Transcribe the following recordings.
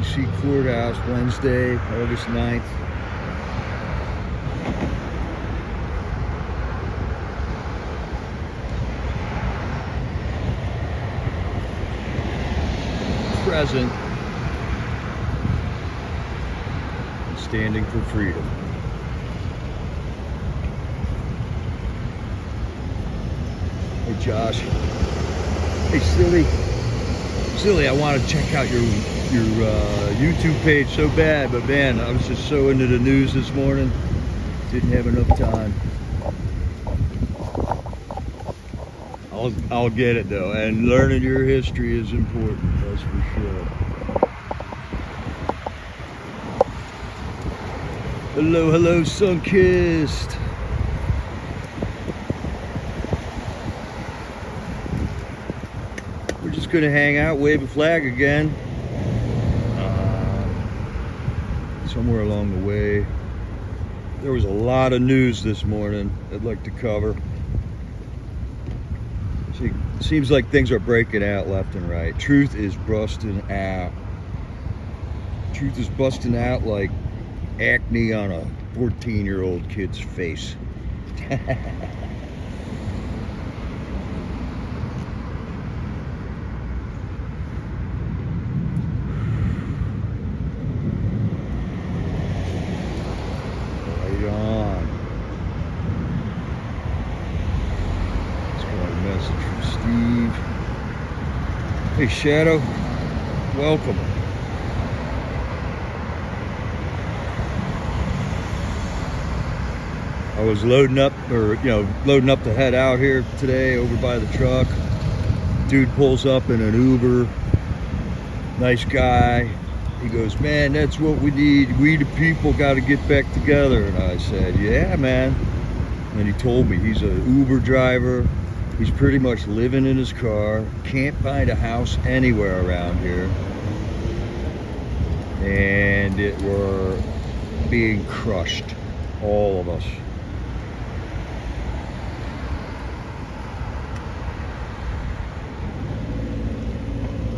DC Courthouse, Wednesday, August 9th. Present, standing for freedom. Hey Josh. Hey Silly, I want to check out your YouTube page so bad, but man, I was just so into the news this morning, didn't have enough time. I'll get it though, and learning your history is important, that's for sure. Hello, Sunkissed. We're just gonna hang out, wave a flag again. Somewhere along the way, there was a lot of news this morning I'd like to cover. See, it seems like things are breaking out left and right. Truth is busting out. Truth is busting out like acne on a 14-year-old kid's face. Steve. Hey Shadow, welcome. I was loading up to head out here today over by the truck. Dude pulls up in an Uber, nice guy. He goes, man, that's what we need. We the people got to get back together. And I said, yeah, man. And he told me he's an Uber driver. He's pretty much living in his car, can't find a house anywhere around here, and we're being crushed, all of us.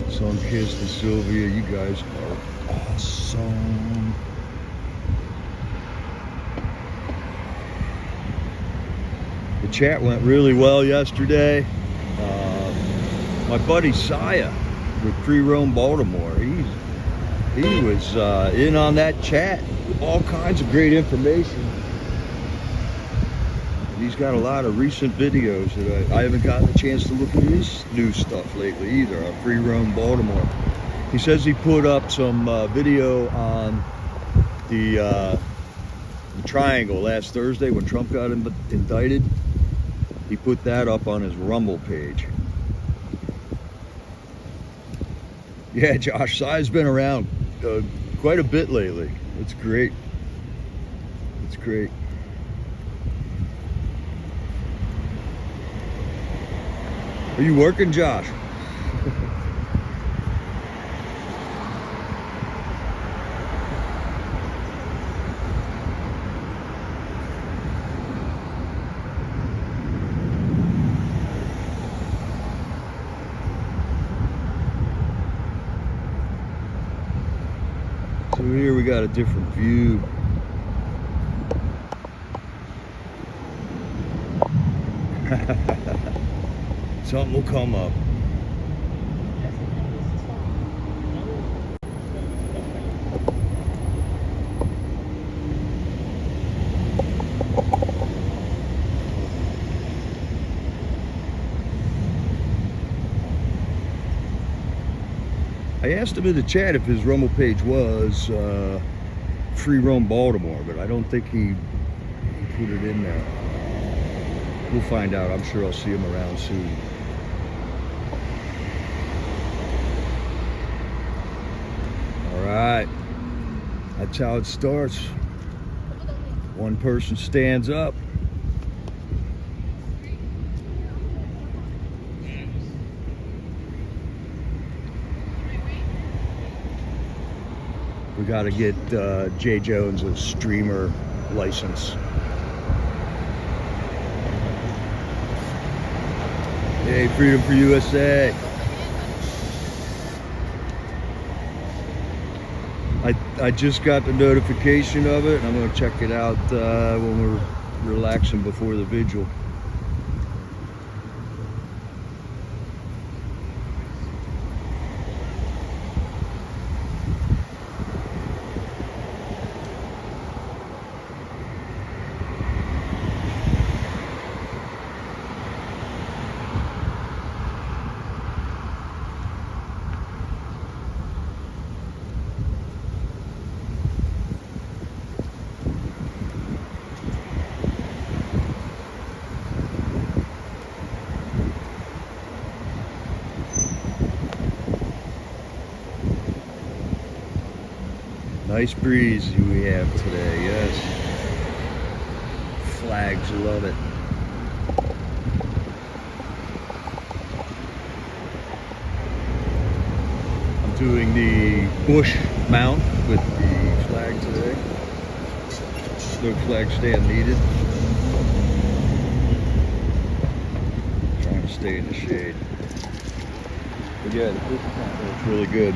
Sunkissed and Sylvia, you guys are awesome. The chat went really well yesterday. My buddy Saya with Pre-Rome Baltimore, he was in on that chat with all kinds of great information. He's got a lot of recent videos that I haven't gotten a chance to look at his new stuff lately either on Pre-Rome Baltimore. He says he put up some video on the Triangle last Thursday when Trump got indicted. He put that up on his Rumble page. Yeah, Josh, Sai's been around quite a bit lately. It's great. It's great. Are you working, Josh? So here we got a different view. Something will come up. I asked him in the chat if his Rumble page was Free Roam Baltimore, but I don't think he put it in there. We'll find out. I'm sure I'll see him around soon. All right. That's how it starts. One person stands up. We got to get Jay Jones a streamer license. Hey, Freedom for USA. I just got the notification of it, and I'm going to check it out when we're relaxing before the vigil. Nice breeze we have today, yes. Flags, love it. I'm doing the bush mount with the flag today. No flag stand needed. Trying to stay in the shade. But yeah, the bush mount looks really good.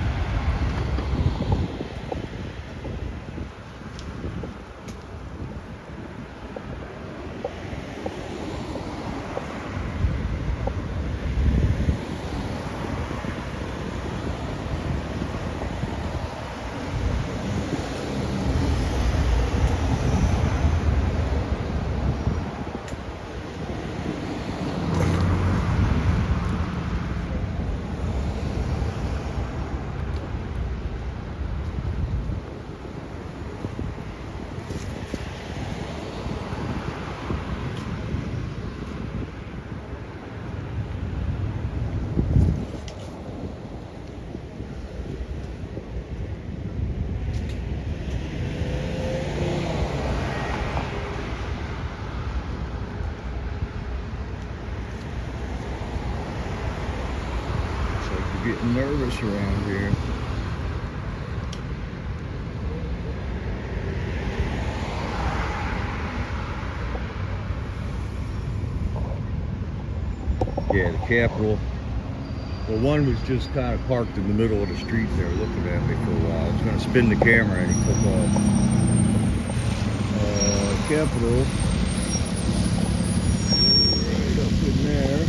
Getting nervous around here. Yeah, the Capitol. Well, one was just kind of parked in the middle of the street there looking at me for a while. I was going to spin the camera and he took off. Capitol. Right up in there.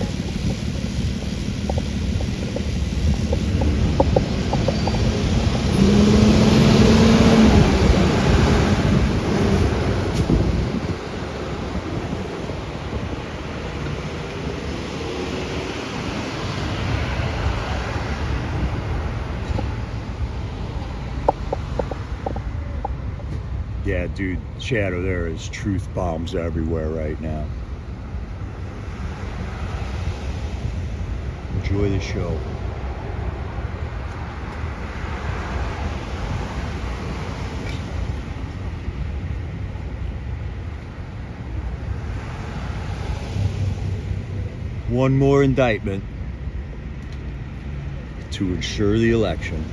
Yeah, dude, shadow there is truth bombs everywhere right now. Enjoy the show. One more indictment to ensure the election.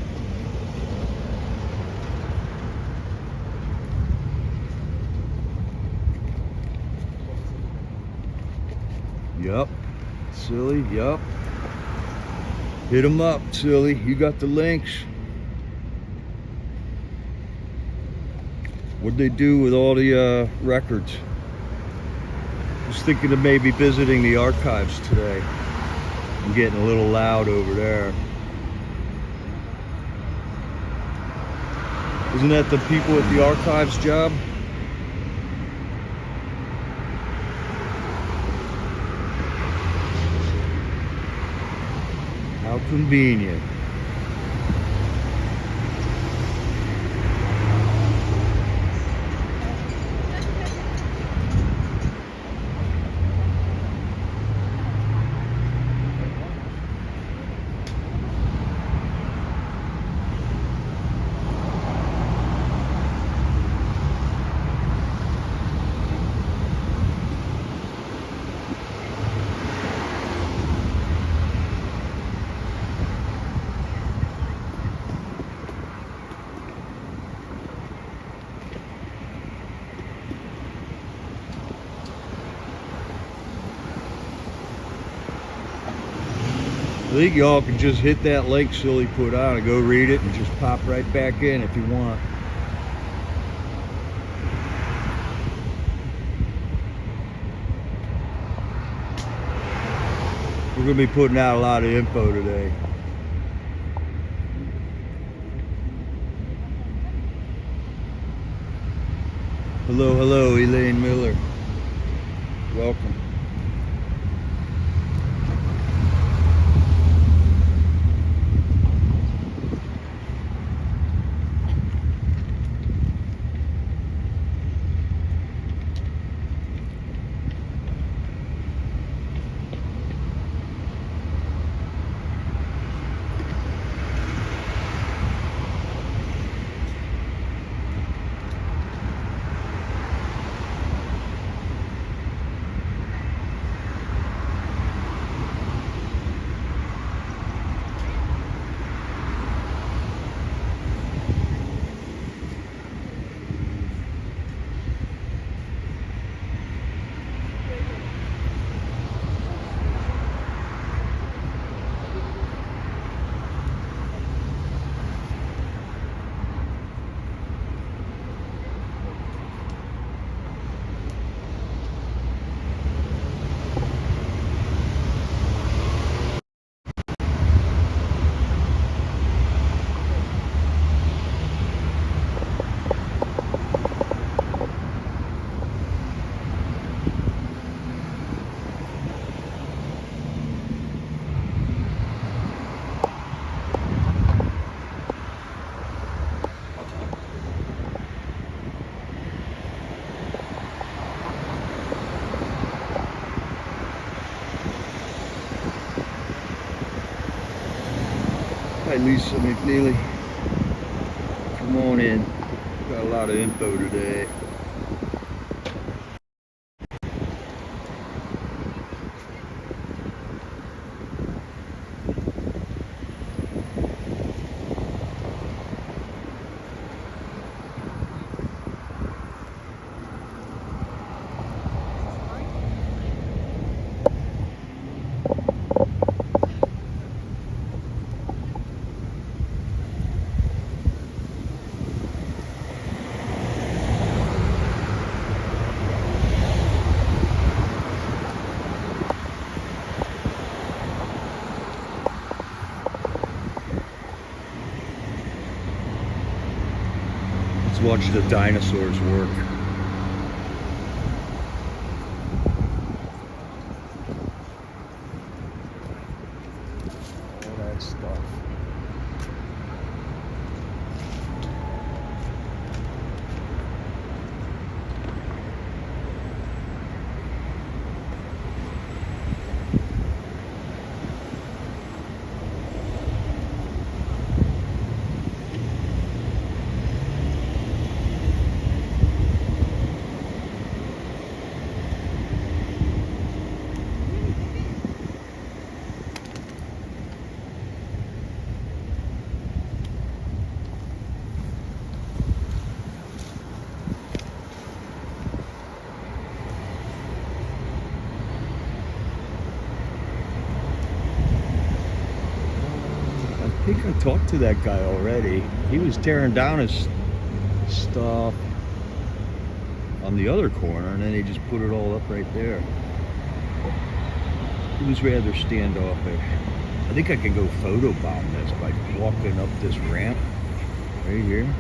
Yup, silly, yup. Hit them up, silly. You got the links. What'd they do with all the records? I was thinking of maybe visiting the archives today. I'm getting a little loud over there. Isn't that the people at the archives job? How convenient. think y'all can just hit that link Silly put on and go read it and just pop right back in if you want. We're going to be putting out a lot of info today. Hello, hello, Elaine Miller. Welcome. Hi Lisa McNeely, come on in, got a lot of info today. Let's watch the dinosaurs work. All that stuff. I think I talked to that guy already. He was tearing down his stuff on the other corner and then he just put it all up right there. He was rather standoffish. I think I can go photobomb this by walking up this ramp right here.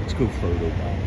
Let's go photobomb.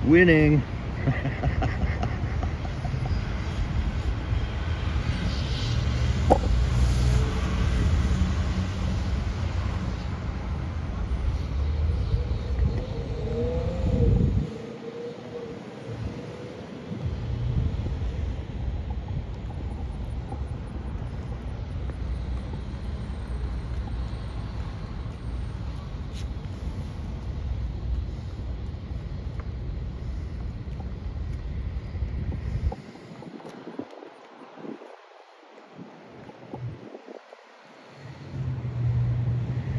Winning.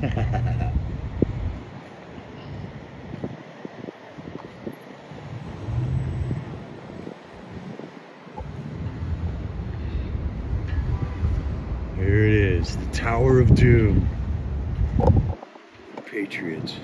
Here it is, the Tower of Doom. Patriots.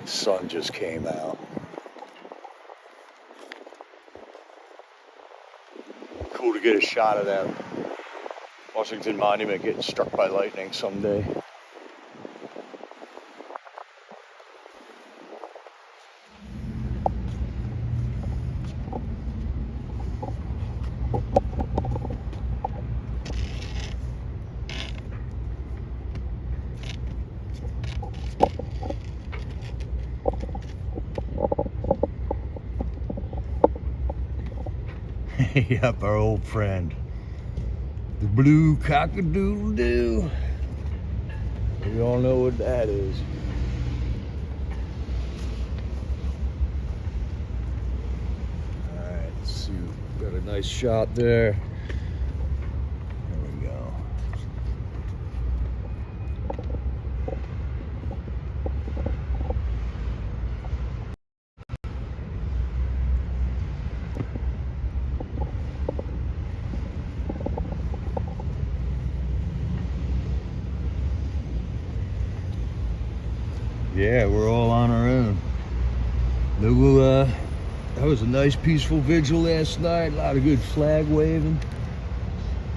Sun just came out. Cool to get a shot of that Washington Monument getting struck by lightning someday. Yep, our old friend, the blue cock-a-doodle-doo. We all know what that is. All right, let's see. Got a nice shot there. There we go. Yeah, we're all on our own. That was a nice peaceful vigil last night. A lot of good flag waving.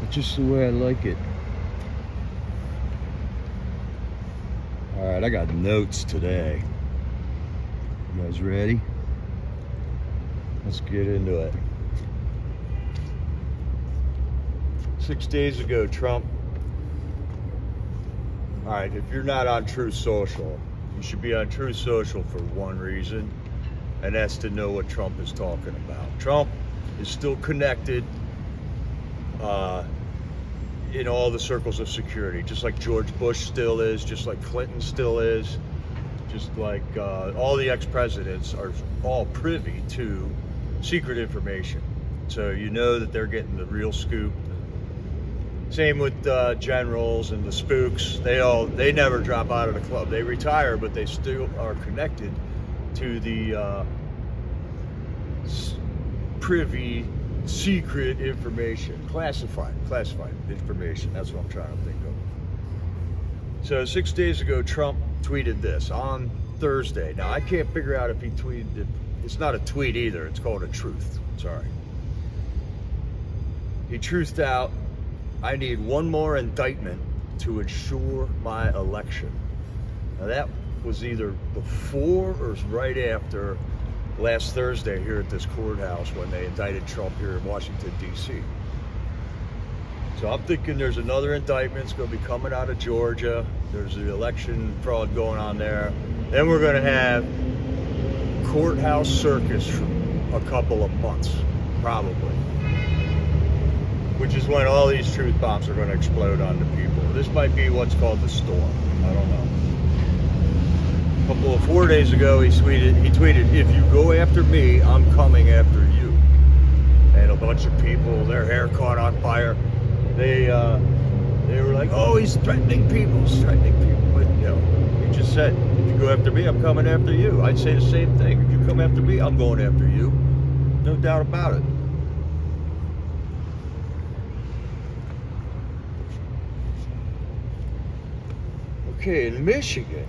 It's just the way I like it. All right, I got notes today. You guys ready? Let's get into it. 6 days ago, Trump. All right, if you're not on Truth Social, you should be on Truth Social for one reason, and that's to know what Trump is talking about. Trump is still connected in all the circles of security, just like George Bush still is, just like Clinton still is, just like all the ex-presidents are all privy to secret information. So you know that they're getting the real scoop. Same with generals and the spooks. They never drop out of the club. They retire, but they still are connected to the privy, secret information, classified information. That's what I'm trying to think of. So 6 days ago, Trump tweeted this on Thursday. Now I can't figure out if he tweeted it. It's not a tweet either. It's called a truth. Sorry. He truthed out, "I need one more indictment to ensure my election." Now that was either before or right after last Thursday here at this courthouse when they indicted Trump here in Washington, D.C. So I'm thinking there's another indictment. It's going to be coming out of Georgia. There's the election fraud going on there. Then we're going to have Courthouse circus for a couple of months, probably. Which is when all these truth bombs are going to explode onto people. This might be what's called the storm. I don't know. 4 days ago, he tweeted, "If you go after me, I'm coming after you." and a bunch of people, their hair caught on fire. They were like, "Oh, he's threatening people, he's threatening people." But you know, he just said, "If you go after me, I'm coming after you." I'd say the same thing. If you come after me, I'm going after you. No doubt about it. Okay, in Michigan,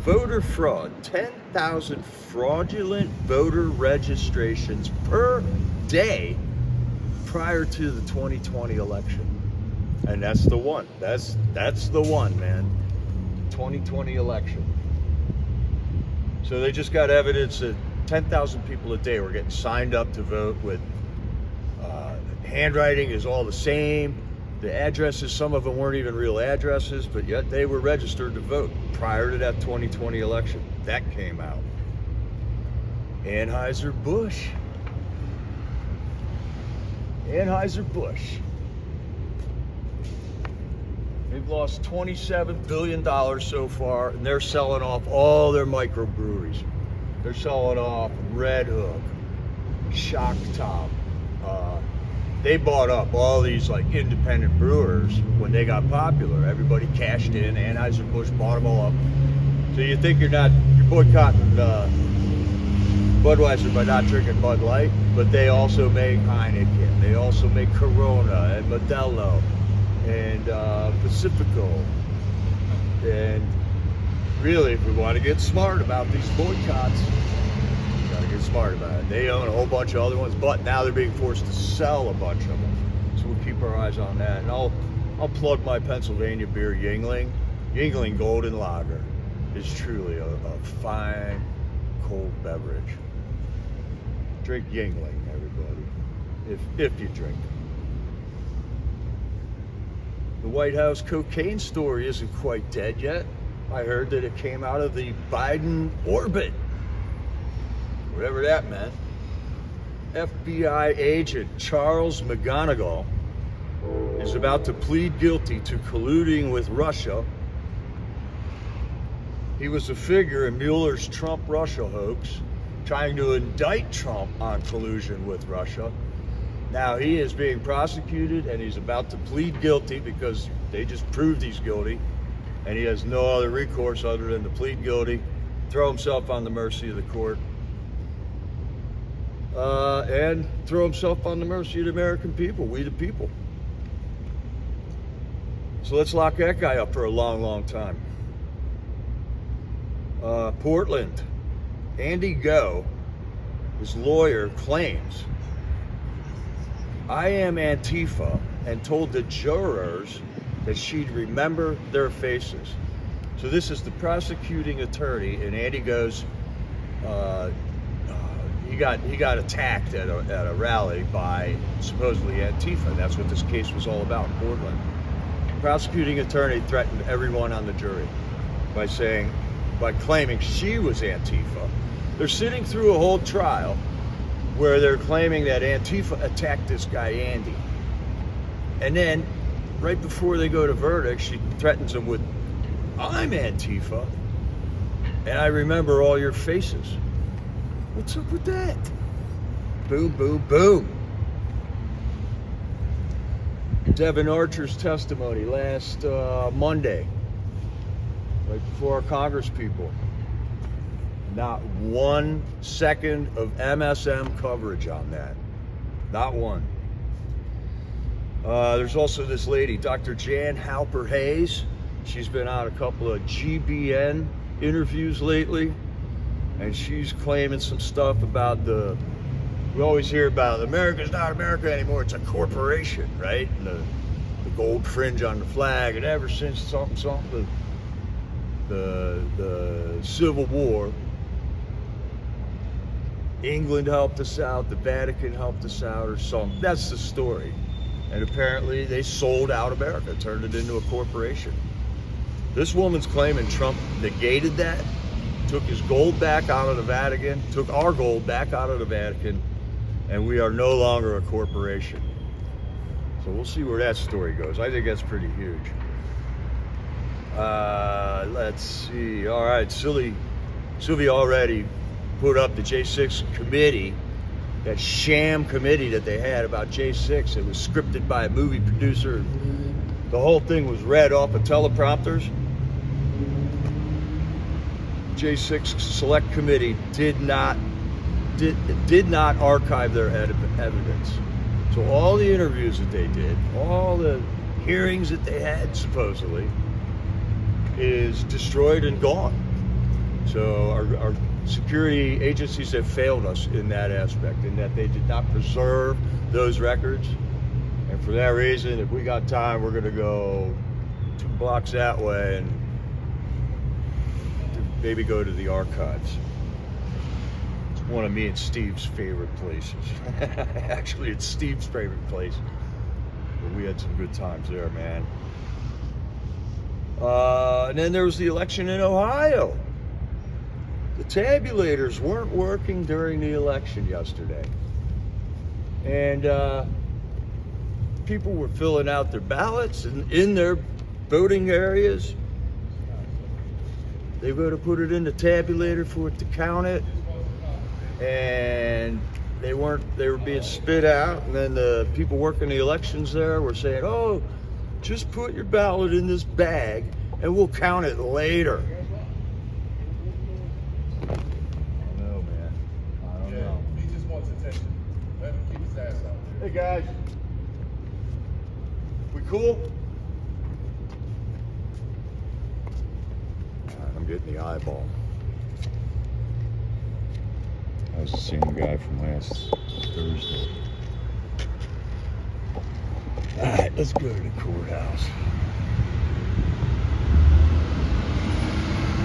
voter fraud, 10,000 fraudulent voter registrations per day prior to the 2020 election. And that's the one. That's the one, man. 2020 election. So they just got evidence that 10,000 people a day were getting signed up to vote with handwriting is all the same. The addresses, some of them weren't even real addresses, but yet they were registered to vote prior to that 2020 election. That came out. Anheuser-Busch. They've lost $27 billion so far, and they're selling off all their microbreweries. They're selling off Red Hook, Shock Top. They bought up all these like independent brewers when they got popular. Everybody cashed in. Anheuser-Busch bought them all up. So you think you're boycotting Budweiser by not drinking Bud Light, but they also make Heineken. They also make Corona and Modelo and Pacifico. And really, if we want to get smart about these boycotts, we got to get smart about it. They own a whole bunch of other ones, but now they're being forced to sell a bunch of them. So we'll keep our eyes on that. And I'll plug my Pennsylvania beer, Yuengling. Yuengling Golden Lager is truly a fine cold beverage. Drink Yuengling, everybody, if you drink. The White House cocaine story isn't quite dead yet. I heard that it came out of the Biden orbit, whatever that meant. FBI agent Charles McGonigal is about to plead guilty to colluding with Russia. He was a figure in Mueller's Trump-Russia hoax, trying to indict Trump on collusion with Russia. Now he is being prosecuted and he's about to plead guilty because they just proved he's guilty. And he has no other recourse other than to plead guilty, throw himself on the mercy of the court, and throw himself on the mercy of the American people, we the people. So let's lock that guy up for a long, long time. Portland, Andy Go, his lawyer, claims, "I am Antifa," and told the jurors that she'd remember their faces. So this is the prosecuting attorney, and Andy goes, he got attacked at a rally by supposedly Antifa. That's what this case was all about in Portland. The prosecuting attorney threatened everyone on the jury by claiming she was Antifa. They're sitting through a whole trial where they're claiming that Antifa attacked this guy Andy, and then right before they go to verdict, she threatens him with, "I'm Antifa, and I remember all your faces." What's up with that? Boom, boom, boom. Devin Archer's testimony last Monday, right before our Congress people. Not 1 second of MSM coverage on that. Not one. There's also this lady, Dr. Jan Halper-Hayes. She's been on a couple of GBN interviews lately, and she's claiming some stuff about we always hear about America's not America anymore, it's a corporation, right? And the gold fringe on the flag, and ever since something, the Civil War, England helped us out, the Vatican helped us out, or something. That's the story. And apparently they sold out America, turned it into a corporation. This woman's claiming Trump negated that, took his gold back out of the Vatican, took our gold back out of the Vatican, and we are no longer a corporation. So we'll see where that story goes. I think that's pretty huge. Let's see. All right, Sylvie already put up the J6 committee, that sham committee that they had about J6. It was scripted by a movie producer. The whole thing was read off of teleprompters. J6 Select Committee did not archive their evidence. So all the interviews that they did, all the hearings that they had supposedly, is destroyed and gone. So our security agencies have failed us in that aspect, in that they did not preserve those records. And for that reason, if we got time, we're going to go 2 blocks that way and maybe go to the archives. It's one of me and Steve's favorite places. Actually, it's Steve's favorite place. But we had some good times there, man. And then there was the election in Ohio. The tabulators weren't working during the election yesterday. And people were filling out their ballots in their voting areas. They were to put it in the tabulator for it to count it. And they were being spit out. And then the people working the elections there were saying, oh, just put your ballot in this bag and we'll count it later. I don't know, man. I don't know. He just wants attention. Let him keep his ass out there. Hey, guys. We cool? All right, I'm getting the eyeball. That was the same guy from last Thursday. All right, let's go to the courthouse.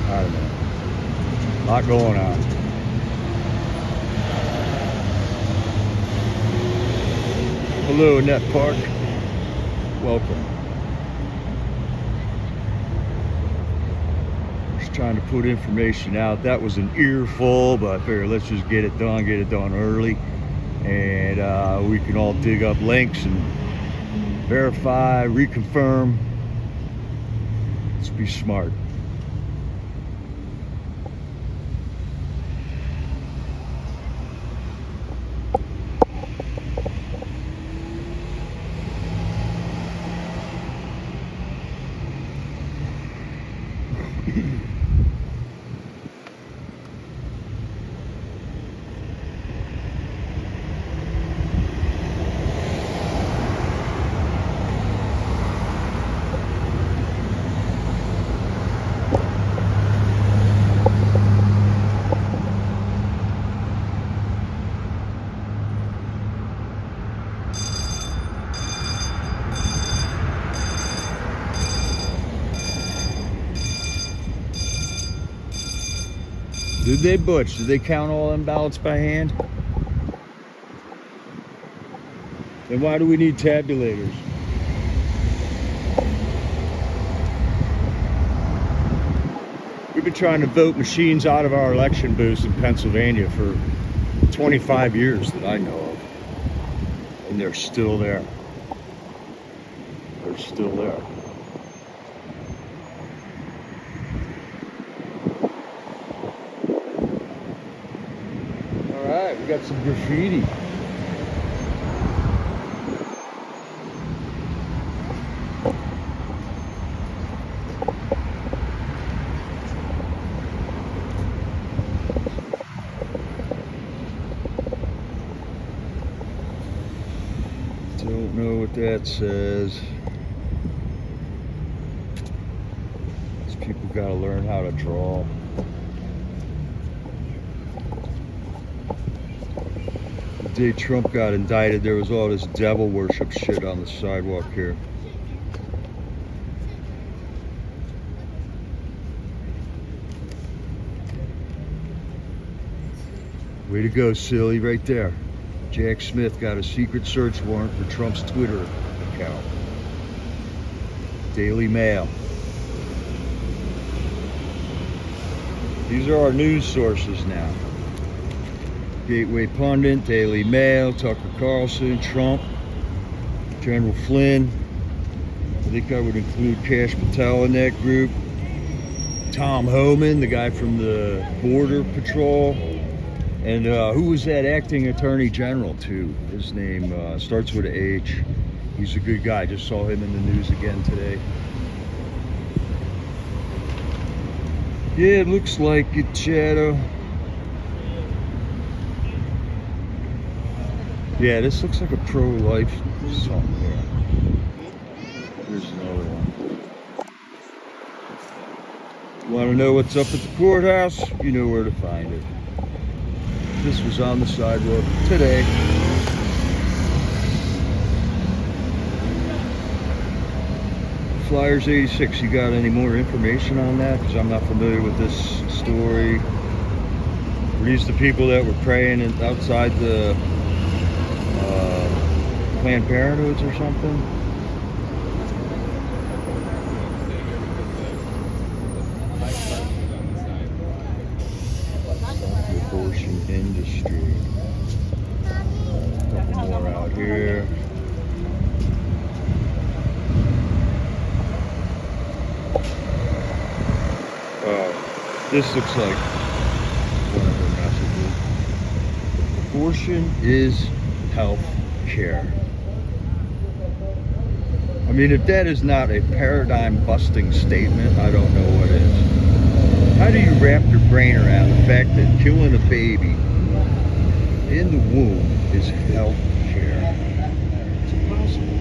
I don't know. A lot going on. Hello, Annette Park. Welcome. Just trying to put information out. That was an earful, but I figured let's just get it done early. And we can all dig up links and verify, reconfirm. Let's be smart. Did they, Butch? Did they count all them ballots by hand? Then why do we need tabulators? We've been trying to vote machines out of our election booths in Pennsylvania for 25 years that I know of. And they're still there. They're still there. Alright, we got some graffiti. Don't know what that says. These people gotta learn how to draw. The day Trump got indicted, there was all this devil worship shit on the sidewalk here. Way to go, silly, right there. Jack Smith got a secret search warrant for Trump's Twitter account. Daily Mail. These are our news sources now. Gateway Pundit, Daily Mail, Tucker Carlson, Trump, General Flynn. I think I would include Kash Patel in that group. Tom Homan, the guy from the Border Patrol. And who was that acting attorney general too? His name starts with an H. He's a good guy. Just saw him in the news again today. Yeah, it looks like it, Shadow. Yeah, this looks like a pro-life something there. Here's another one. Want to know what's up at the courthouse? You know where to find it. This was on the sidewalk today. Flyers 86, you got any more information on that? Because I'm not familiar with this story. Were these the people that were praying outside the Planned Parenthoods or something? The abortion industry. A couple more out here. This looks like one of her messages. Abortion is health care. I mean, if that is not a paradigm busting statement, I don't know what is. How do you wrap your brain around the fact that killing a baby in the womb is health care? It's impossible.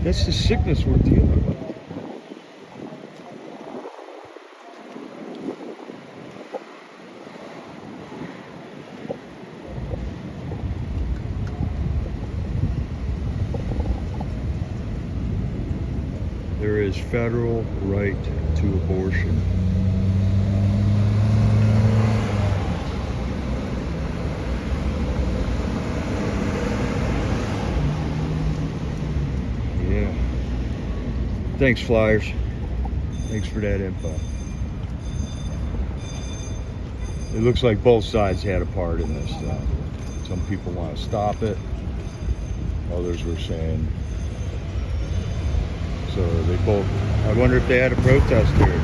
That's the sickness we're dealing with. There is federal right to abortion. Yeah. Thanks, Flyers. Thanks for that info. It looks like both sides had a part in this, though. Some people want to stop it. Others were saying. So they both, I wonder if they had a protest here.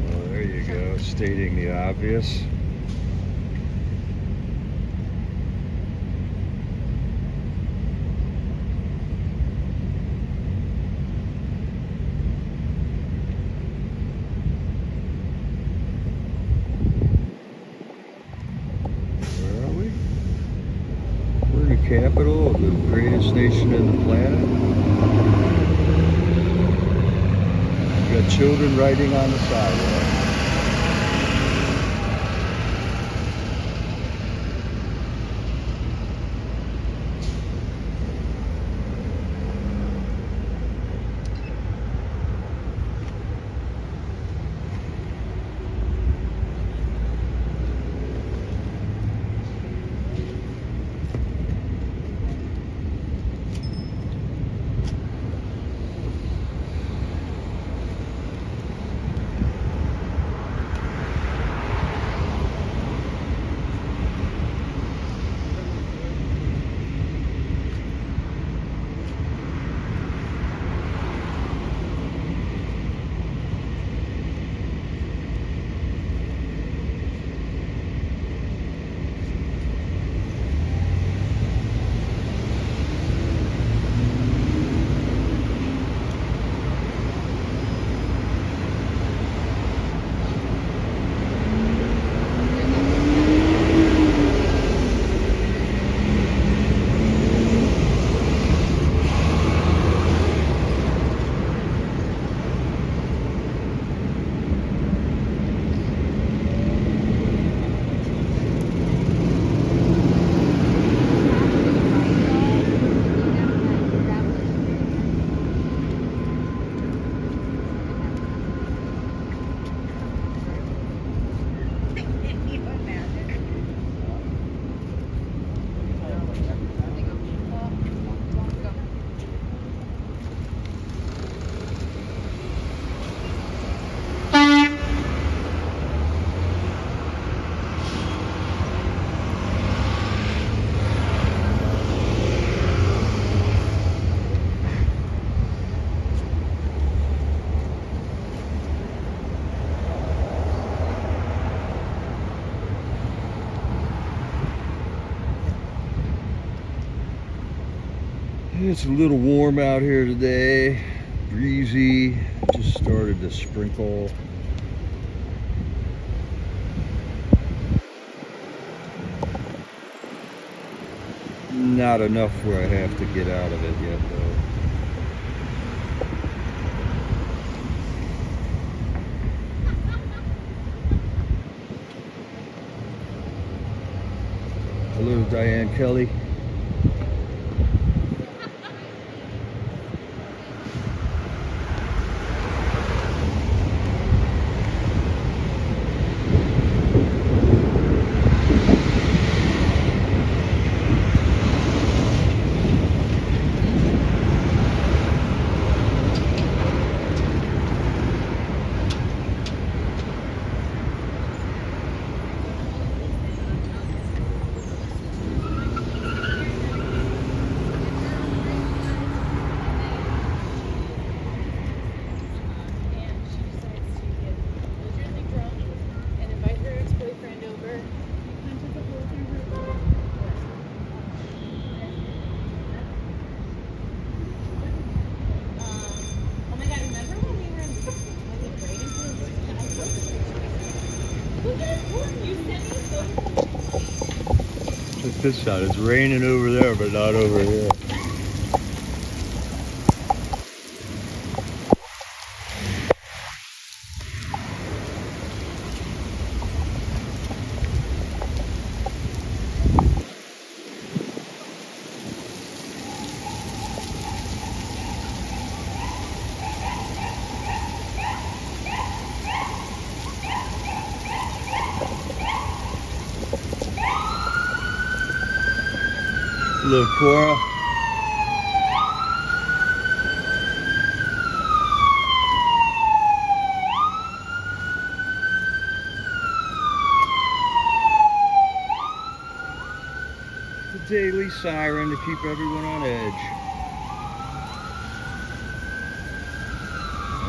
Well, there you go, stating the obvious. Capital of the greatest nation in the planet. You got children riding on the sidewalk. It's a little warm out here today, breezy, just started to sprinkle. Not enough where I have to get out of it yet though. Hello, Diane Kelly. Check this out. It's raining over there, but not over here. Hello, Cora. The daily siren to keep everyone on edge.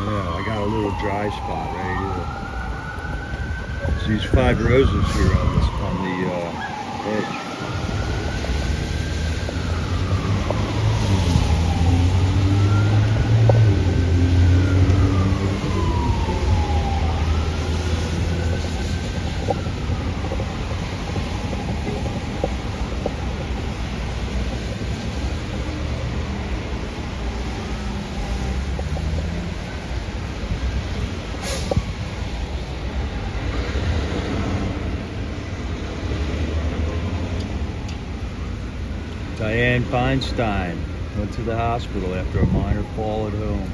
Yeah, I got a little dry spot right here. So these 5 roses here on the edge. Diane Feinstein went to the hospital after a minor fall at home.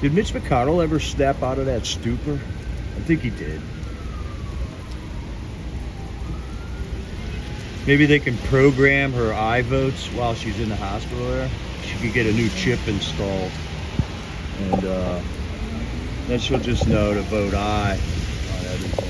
Did Mitch McConnell ever snap out of that stupor? I think he did. Maybe they can program her iVotes while she's in the hospital there. She could get a new chip installed. And then she'll just know to vote aye on everything.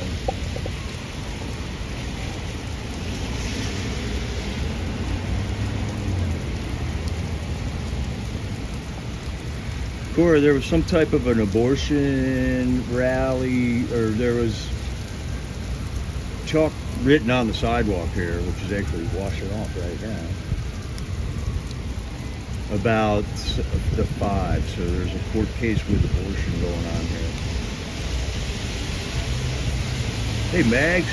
Or there was some type of an abortion rally, or there was chalk written on the sidewalk here, which is actually washing off right now, about the 5. So there's a court case with abortion going on here. Hey, Mags.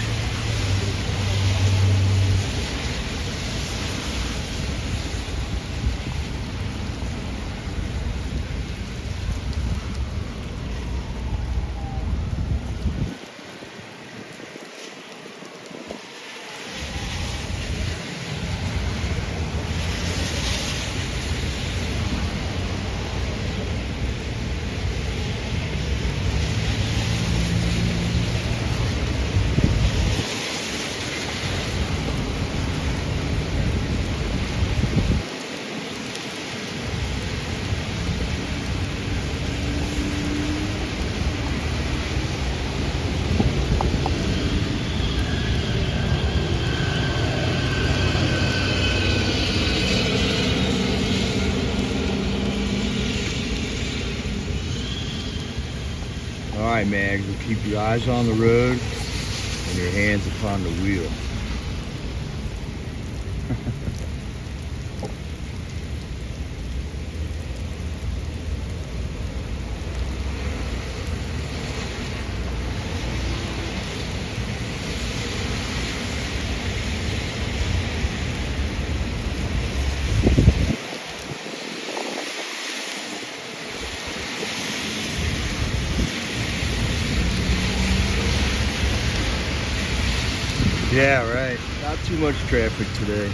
Alright, Mags, we'll keep your eyes on the road and your hands upon the wheel. Yeah, right. Not too much traffic today.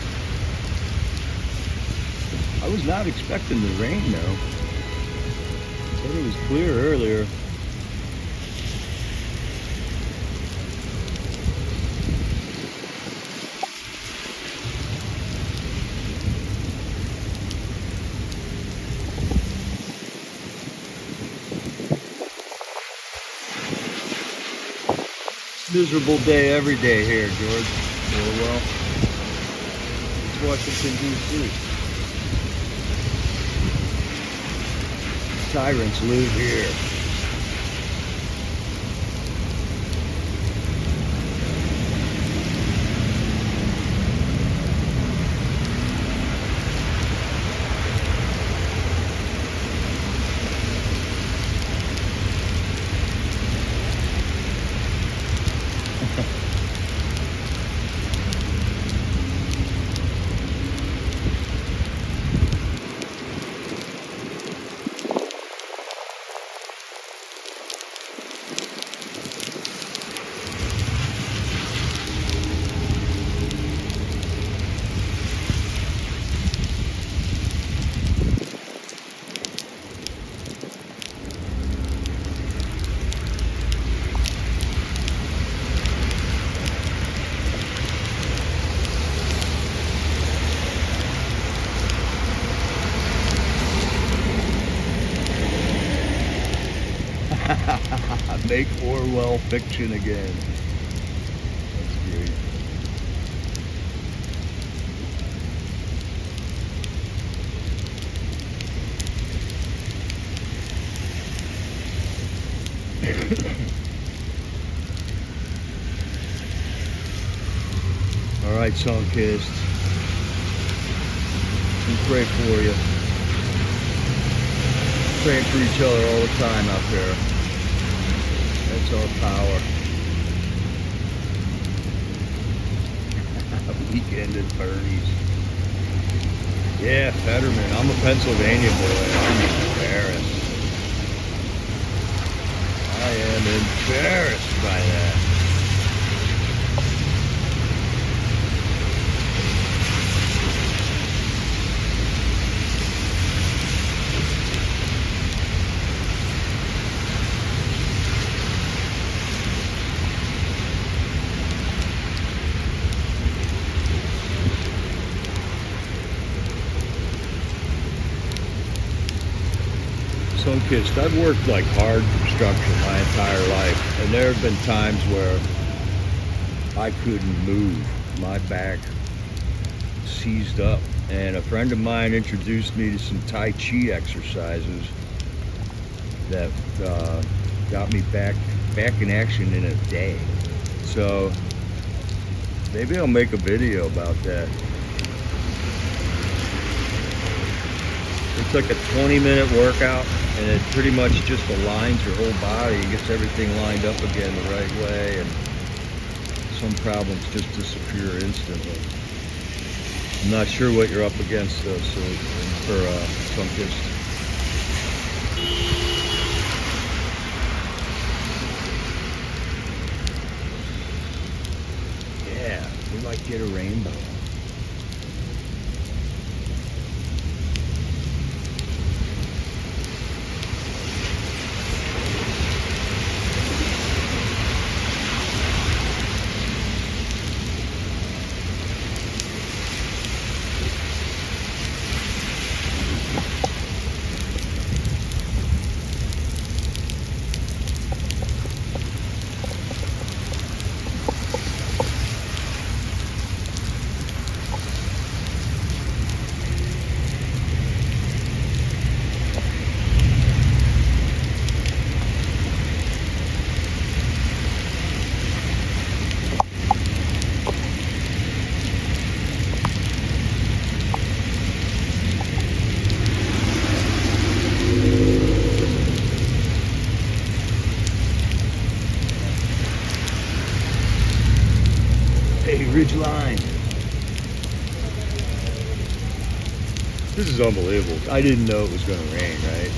I was not expecting the rain though. Said it was clear earlier. Miserable day every day here, George. Well, it's Washington, D.C. Tyrants live here. Make Orwell fiction again. That's great. All right, Sunkist. We pray for you. Praying for each other all the time out there. That's our power. Weekend at Bernie's. Yeah, Fetterman. I'm a Pennsylvania boy. I'm embarrassed. I am embarrassed by that. Sunkist, I've worked like hard construction my entire life, and there have been times where I couldn't move. My back seized up, and a friend of mine introduced me to some Tai Chi exercises that got me back in action in a day. So maybe I'll make a video about that. It's like a 20-minute workout, and it pretty much just aligns your whole body and gets everything lined up again the right way, and some problems just disappear instantly. I'm not sure what you're up against though, so for Sunkist. Yeah, we might get a rainbow. Ridge line. This is unbelievable. I didn't know it was going to rain, right?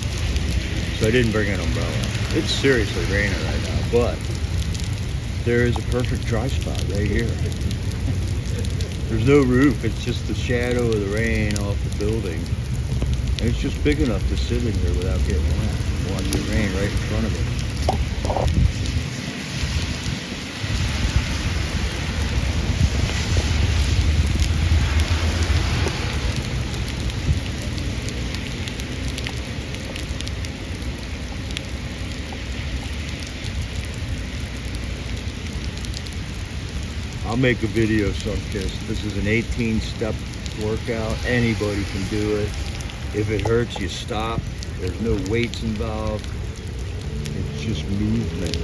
So I didn't bring an umbrella. It's seriously raining right now, but there is a perfect dry spot right here. There's no roof, it's just the shadow of the rain off the building. And it's just big enough to sit in here without getting wet. Watch the rain right in front of it. I'll make a video someday. This is an 18-step workout. Anybody can do it. If it hurts, you stop. There's no weights involved. It's just movement.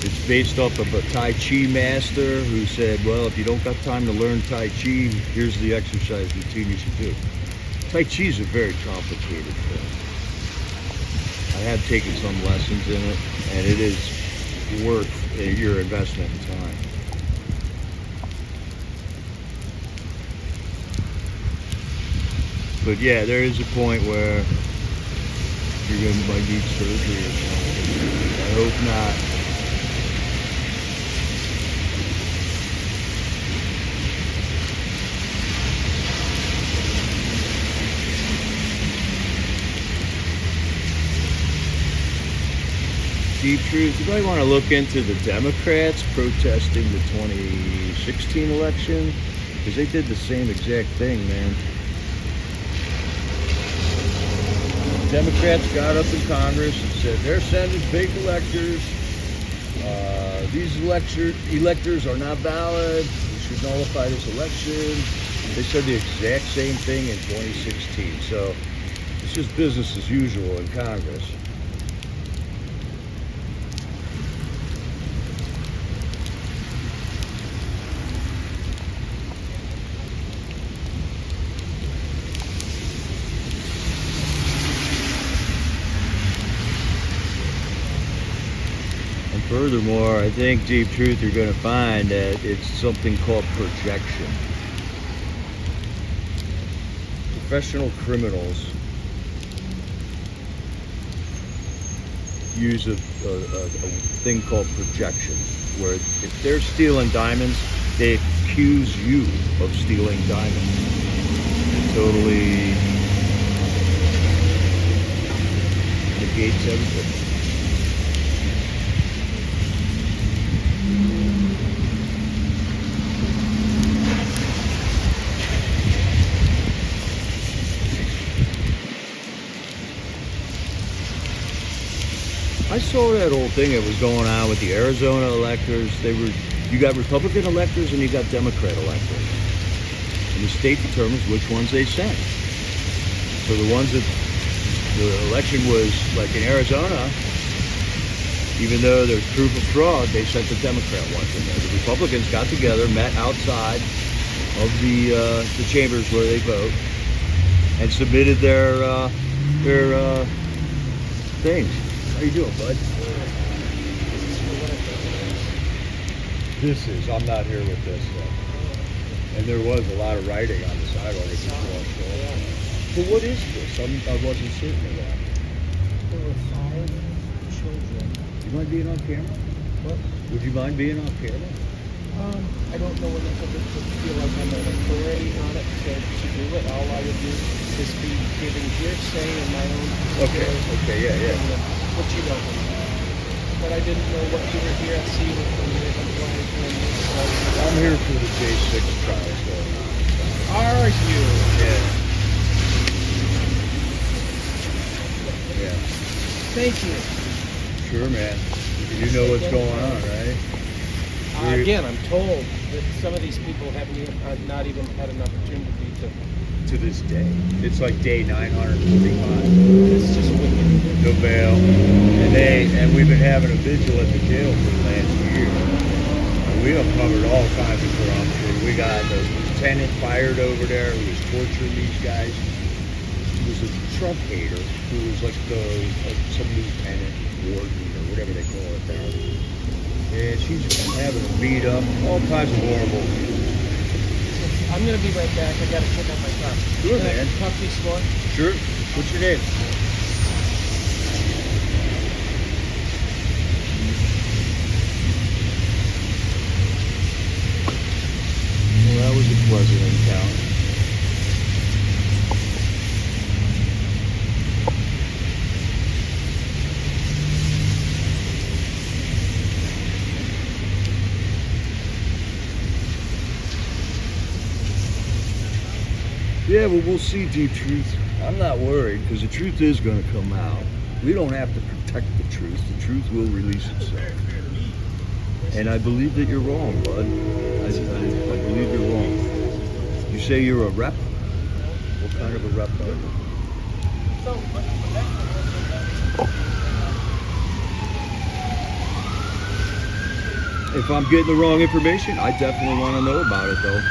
It's based off of a Tai Chi master who said, well, if you don't got time to learn Tai Chi, here's the exercise routine you should do. Tai Chi is a very complicated thing. I have taken some lessons in it, and it is worth your investment in time. But yeah, there is a point where you're might need surgery or something. I hope not. Deep truth, you might want to look into the Democrats protesting the 2016 election, because they did the same exact thing, man. Democrats got up in Congress and said they're sending fake electors. These electors are not valid. We should nullify this election. They said the exact same thing in 2016. So it's just business as usual in Congress. Furthermore, I think deep truth you're going to find that it's something called projection. Professional criminals use a thing called projection, where if they're stealing diamonds, they accuse you of stealing diamonds. It totally negates everything. I saw that whole thing that was going on with the Arizona electors. You got Republican electors and you got Democrat electors. And the state determines which ones they send. So the ones that the election was like in Arizona, even though there's proof of fraud, they sent the Democrat ones in there. The Republicans got together, met outside of the chambers where they vote, and submitted their things. How you doing, bud? I'm not here with this stuff. And there was a lot of writing on the sidewalk. It just washed off. But what is this? I wasn't certain of that. There were 5 children. You mind being on camera? What? Would you mind being on camera? I don't know enough of it to feel like I'm an authority on it to do it. All I would do is be giving hearsay in my own Okay, yeah. What you don't know. But I didn't know what you were here. I see you from the I'm here for the J6 trials going on. Are you? Yeah. Yeah. Thank you. Sure, man. You know what's going on, right? Again, I'm told that some of these people haven't not even had an opportunity to this day. It's like day 945. It's just wicked. No bail. And we've been having a vigil at the jail for the last year. And we uncovered all kinds of corruption. We got the lieutenant fired over there who was torturing these guys. He was a Trump hater who was like some lieutenant, warden, or whatever they call it there. And she's having a beat up, all kinds of horrible. I'm going to be right back. I got to pick up my car. Sure, Can man. I talk to you some more? Sure. What's your name? president in town. Yeah, well, we'll see, Deep Truth. I'm not worried because the truth is going to come out. We don't have to protect the truth. The truth will release itself. And I believe that you're wrong, bud. I believe you're wrong. You say you're a rep? What kind of a rep are you? If I'm getting the wrong information, I definitely want to know about it, though.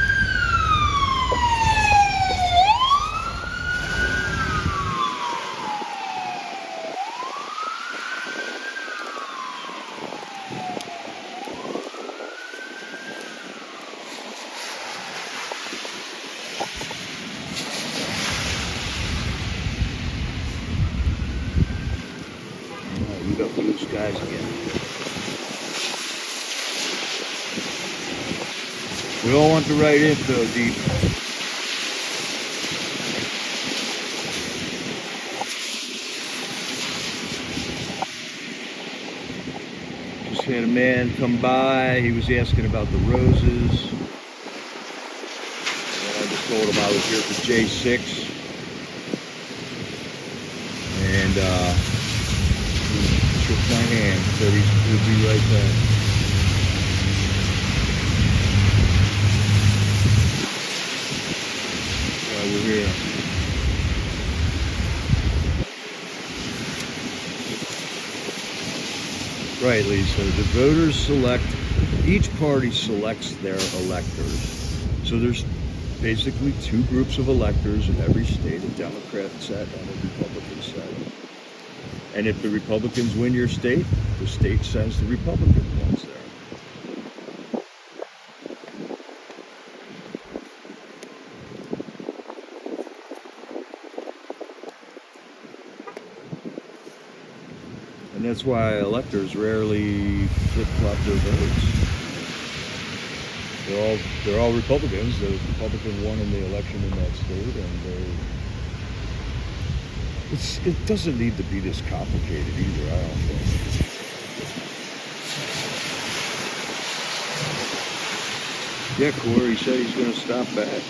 We got blue skies again. We all want the right info, Deep. Just had a man come by. He was asking about the roses. And I just told him I was here for J6. And he shook my hand, said he'd be right back. We're here. Right, Lisa. The voters select, each party selects their electors. So there's basically two groups of electors in every state, a Democrat set and a Republican set. And if the Republicans win your state, the state sends the Republican ones there. And that's why electors rarely flip-flop their votes. They're all Republicans. The Republican won in the election in that state, and it doesn't need to be this complicated either, I don't think. Yeah, Corey said he's going to stop back.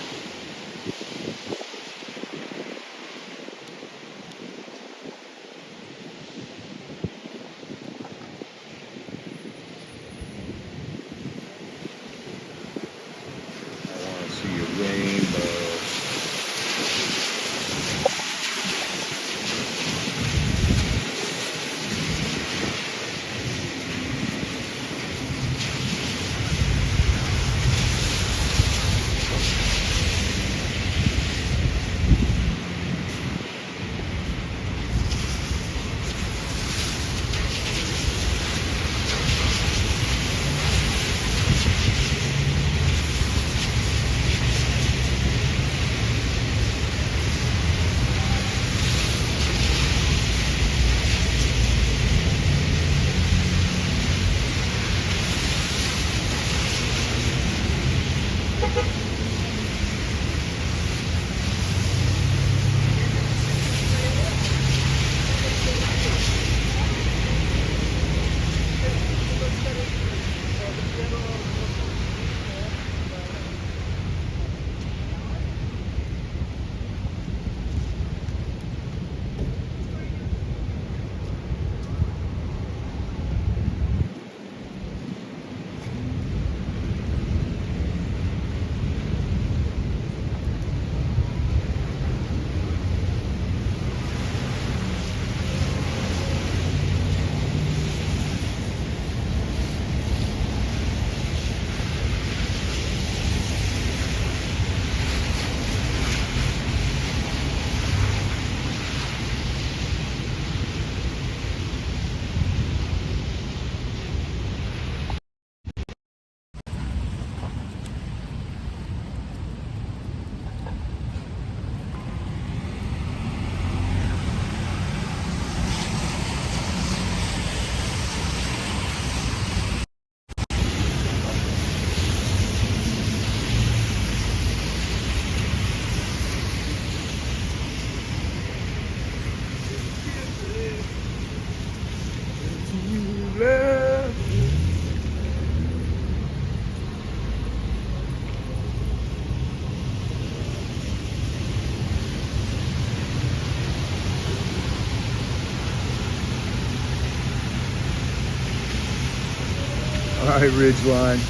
by Ridgeline.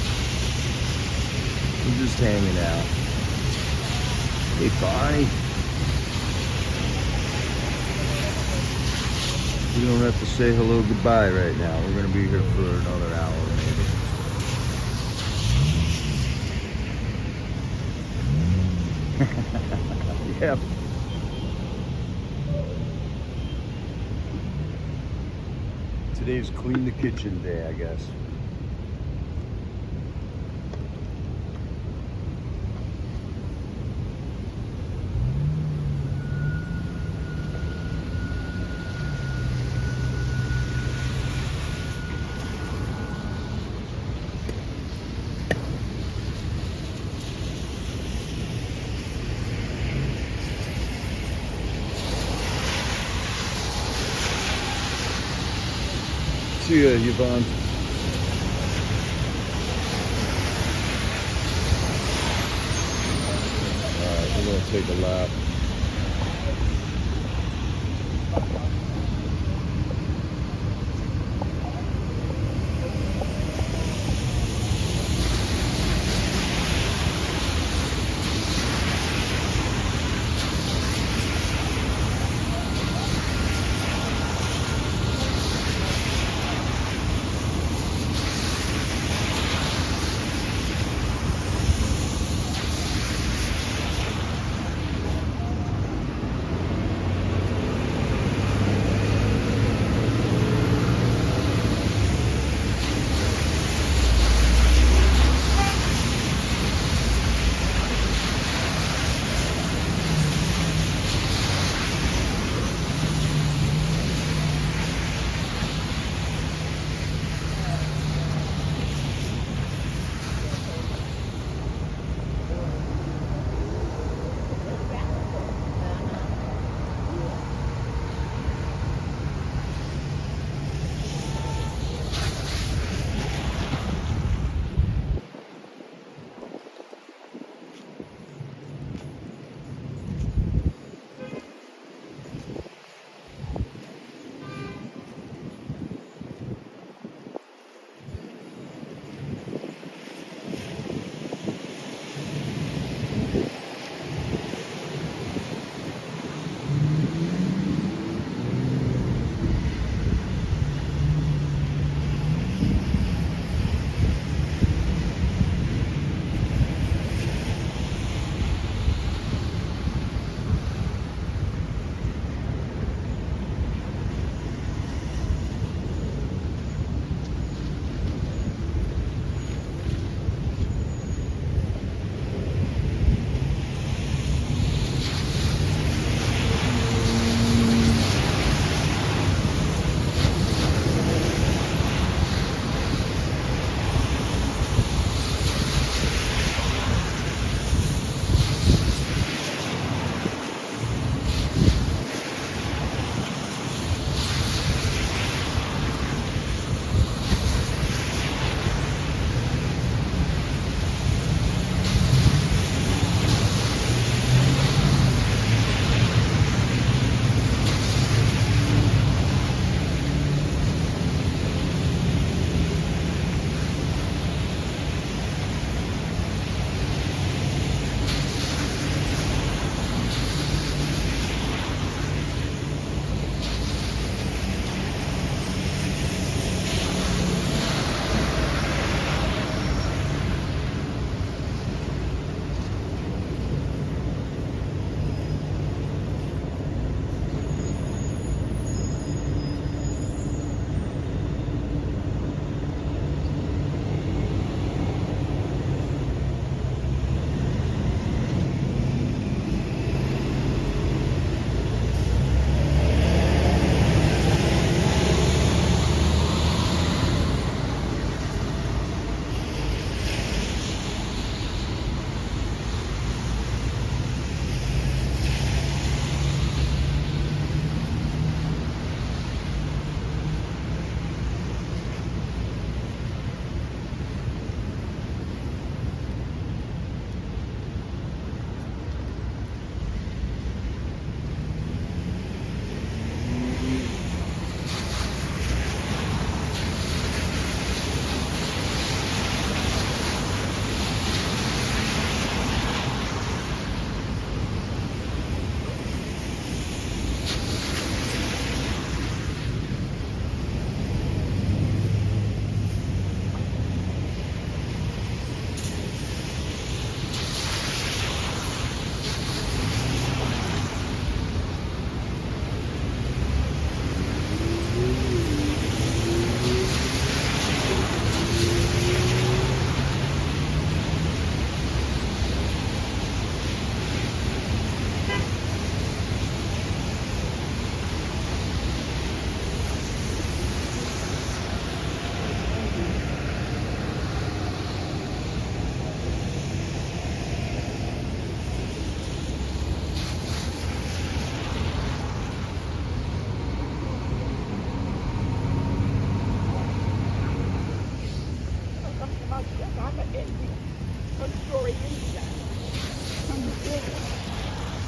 We're just hanging out. Hey, Bonnie. We don't have to say hello goodbye right now. We're gonna be here for another hour maybe. Yeah. Today's clean the kitchen day, I guess. See ya, Yvonne. Alright, we're gonna take a lap.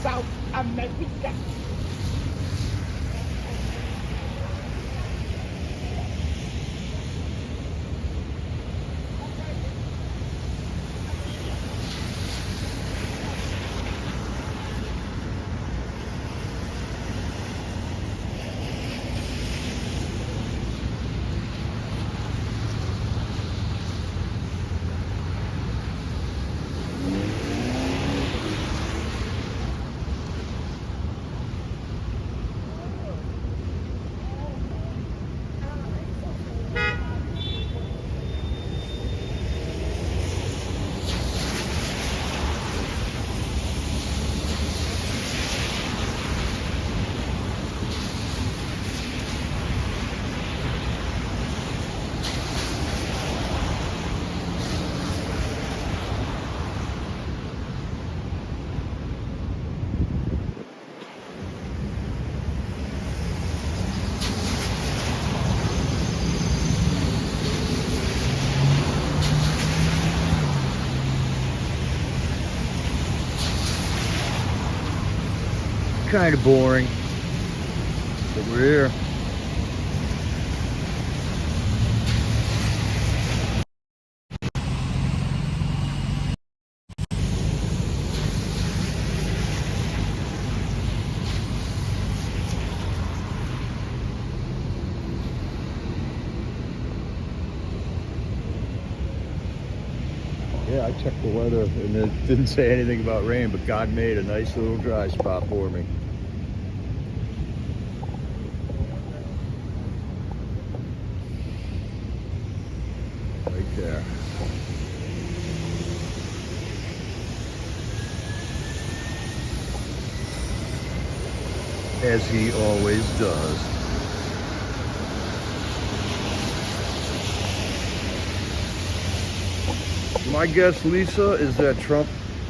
South America. Kind of boring, but we're here. Yeah, I checked the weather and it didn't say anything about rain, but God made a nice little dry spot for me. Right there. As he always does. My guess, Lisa, is that Trump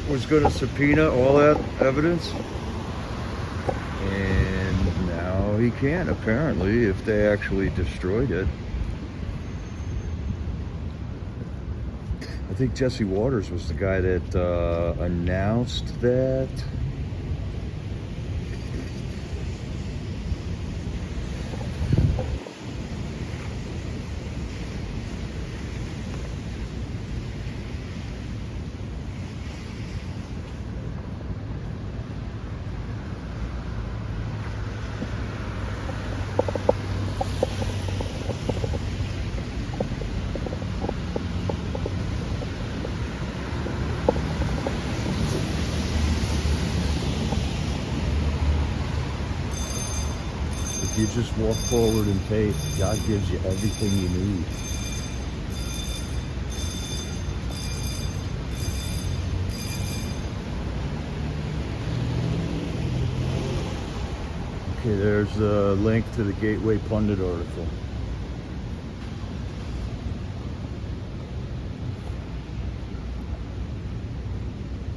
was going to subpoena all that evidence. And now he can't, apparently, if they actually destroyed it. I think Jesse Waters was the guy that announced that. If you just walk forward in faith, God gives you everything you need. Okay, there's a link to the Gateway Pundit article.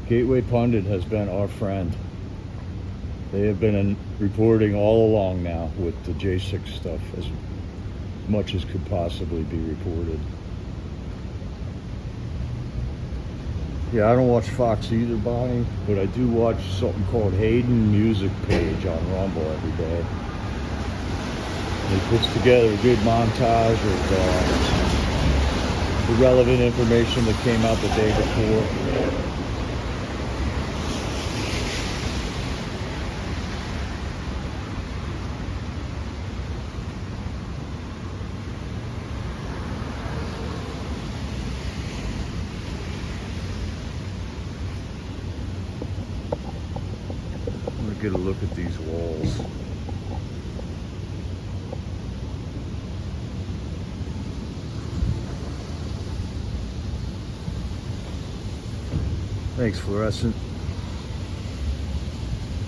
Gateway Pundit has been our friend. They have been reporting all along now with the J6 stuff, as much as could possibly be reported. Yeah, I don't watch Fox either, Bonnie, but I do watch something called Hayden Music Page on Rumble every day. And he puts together a good montage of the relevant information that came out the day before. Get a look at these walls. Thanks, Fluorescent.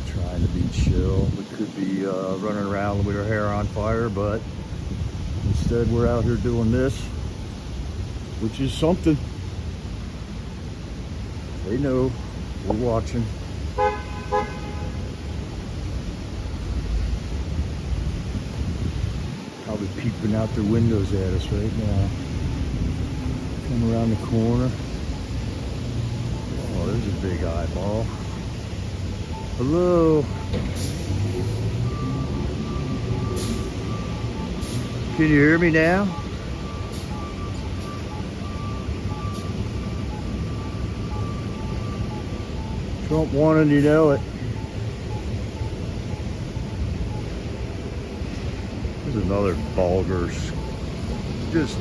Trying to be chill. We could be running around with our hair on fire, but instead we're out here doing this, which is something. They know we're watching. Probably peeping out their windows at us right now. Come around the corner. Oh, there's a big eyeball. Hello. Can you hear me now? Trump wanted you to know it. There's another vulgar, just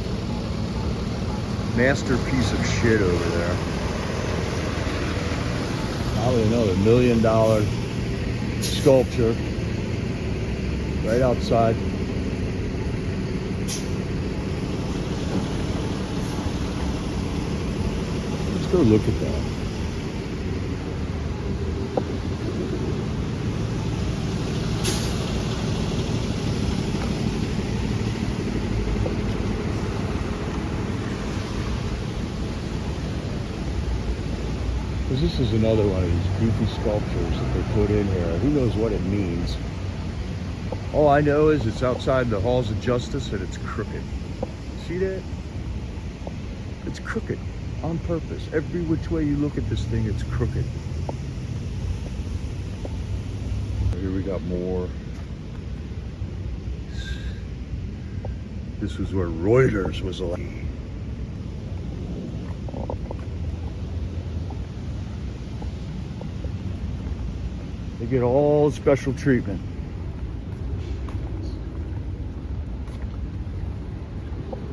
masterpiece of shit over there. Probably another $1 million sculpture right outside. Let's go look at that. This is another one of these goofy sculptures that they put in here. Who knows what it means? All I know is it's outside the halls of justice and it's crooked. See that? It's crooked on purpose. Every which way you look at this thing, it's crooked. Here we got more. This was where Reuters was like. They get all special treatment.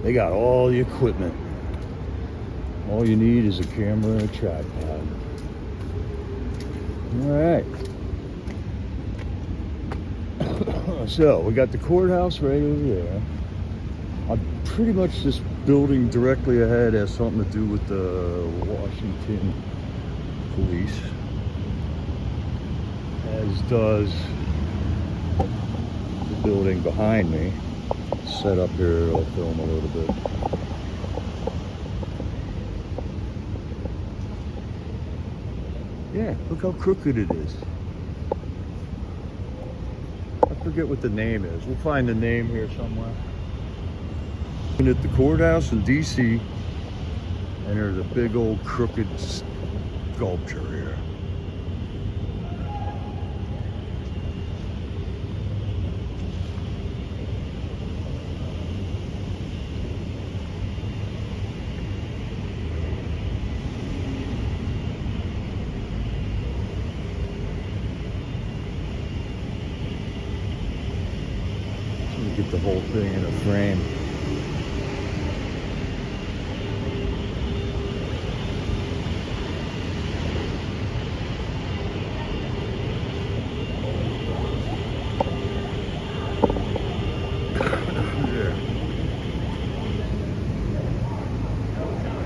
They got all the equipment. All you need is a camera and a tripod. All right. So we got the courthouse right over there. Pretty much this building directly ahead has something to do with the Washington police. As does the building behind me. Set up here, I'll film a little bit. Yeah, look how crooked it is. I forget what the name is. We'll find the name here somewhere. And at the courthouse in DC, and there's a big old crooked sculpture here. Get the whole thing in a frame.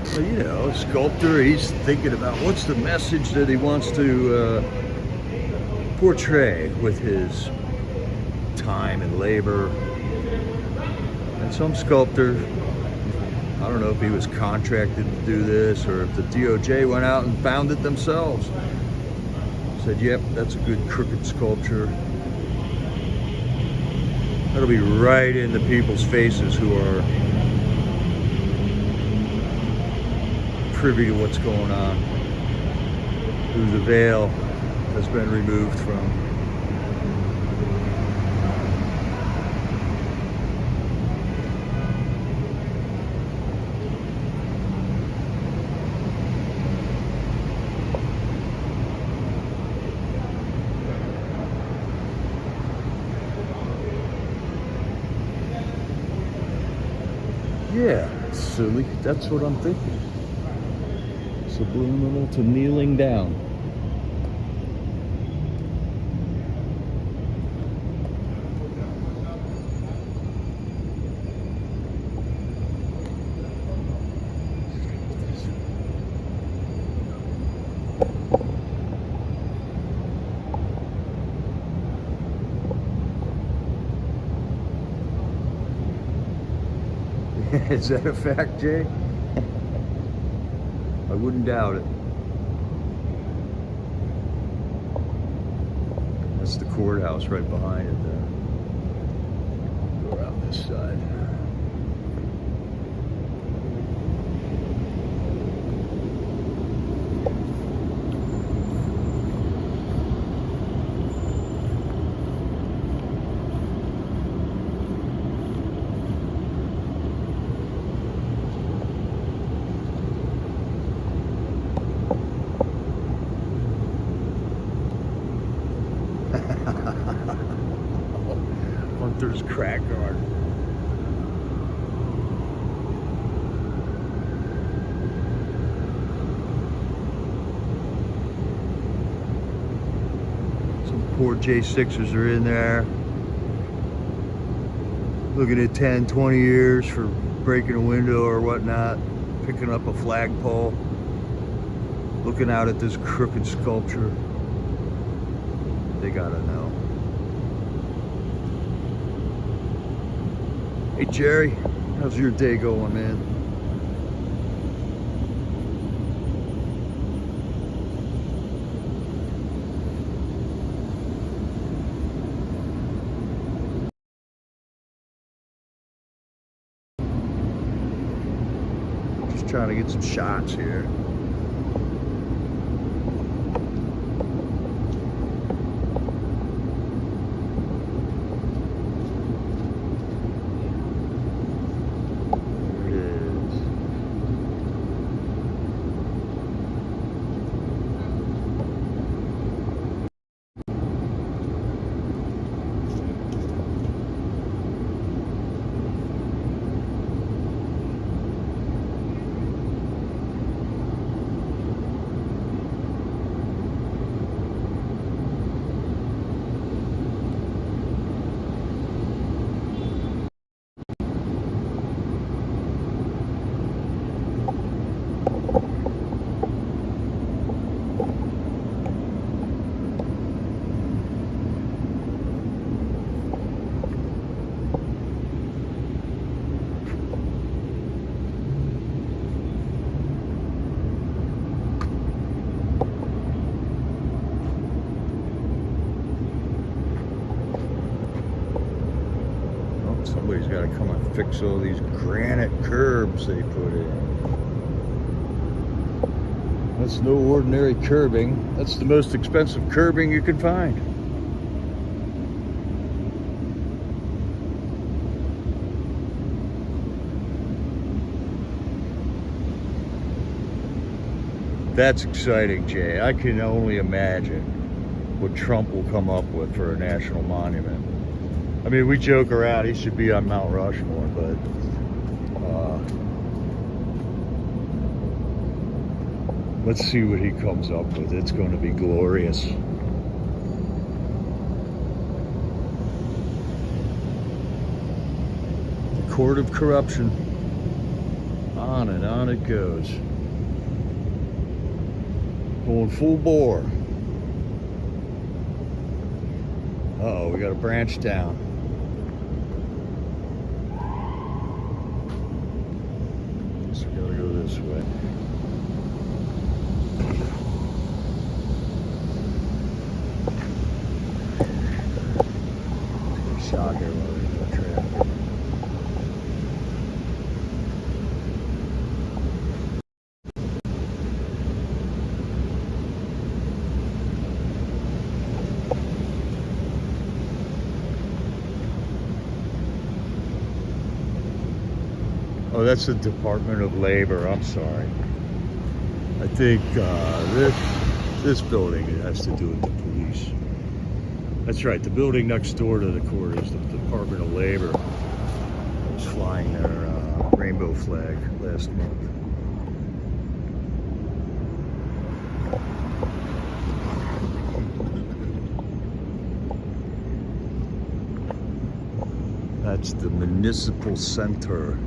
So, you know, a sculptor, he's thinking about what's the message that he wants to portray with his time and labor. And some sculptor, I don't know if he was contracted to do this or if the DOJ went out and found it themselves. Said, yep, that's a good crooked sculpture. That'll be right in the people's faces who are privy to what's going on, who the veil has been removed from. Yeah, silly. That's what I'm thinking. Subliminal to kneeling down. Is that a fact, Jay? I wouldn't doubt it. That's the courthouse right behind it there. Go around this side. his crack garden. Some poor J6ers are in there. Looking at 10, 20 years for breaking a window or whatnot. Picking up a flagpole. Looking out at this crooked sculpture. They gotta know. Hey Jerry, how's your day going, man? Just trying to get some shots here. Somebody's got to come and fix all these granite curbs they put in. That's no ordinary curbing. That's the most expensive curbing you can find. That's exciting, Jay. I can only imagine what Trump will come up with for a national monument. I mean, we joke around, he should be on Mount Rushmore, but let's see what he comes up with. It's going to be glorious. The court of corruption. On and on it goes. Going full bore. Uh-oh, we got a branch down. So we gotta go this way. Shock here while we're in the traffic. Oh, that's the Department of Labor. I'm sorry. I think this building has to do with the police. That's right. The building next door to the court is the Department of Labor. I was flying their rainbow flag last month. That's the municipal center.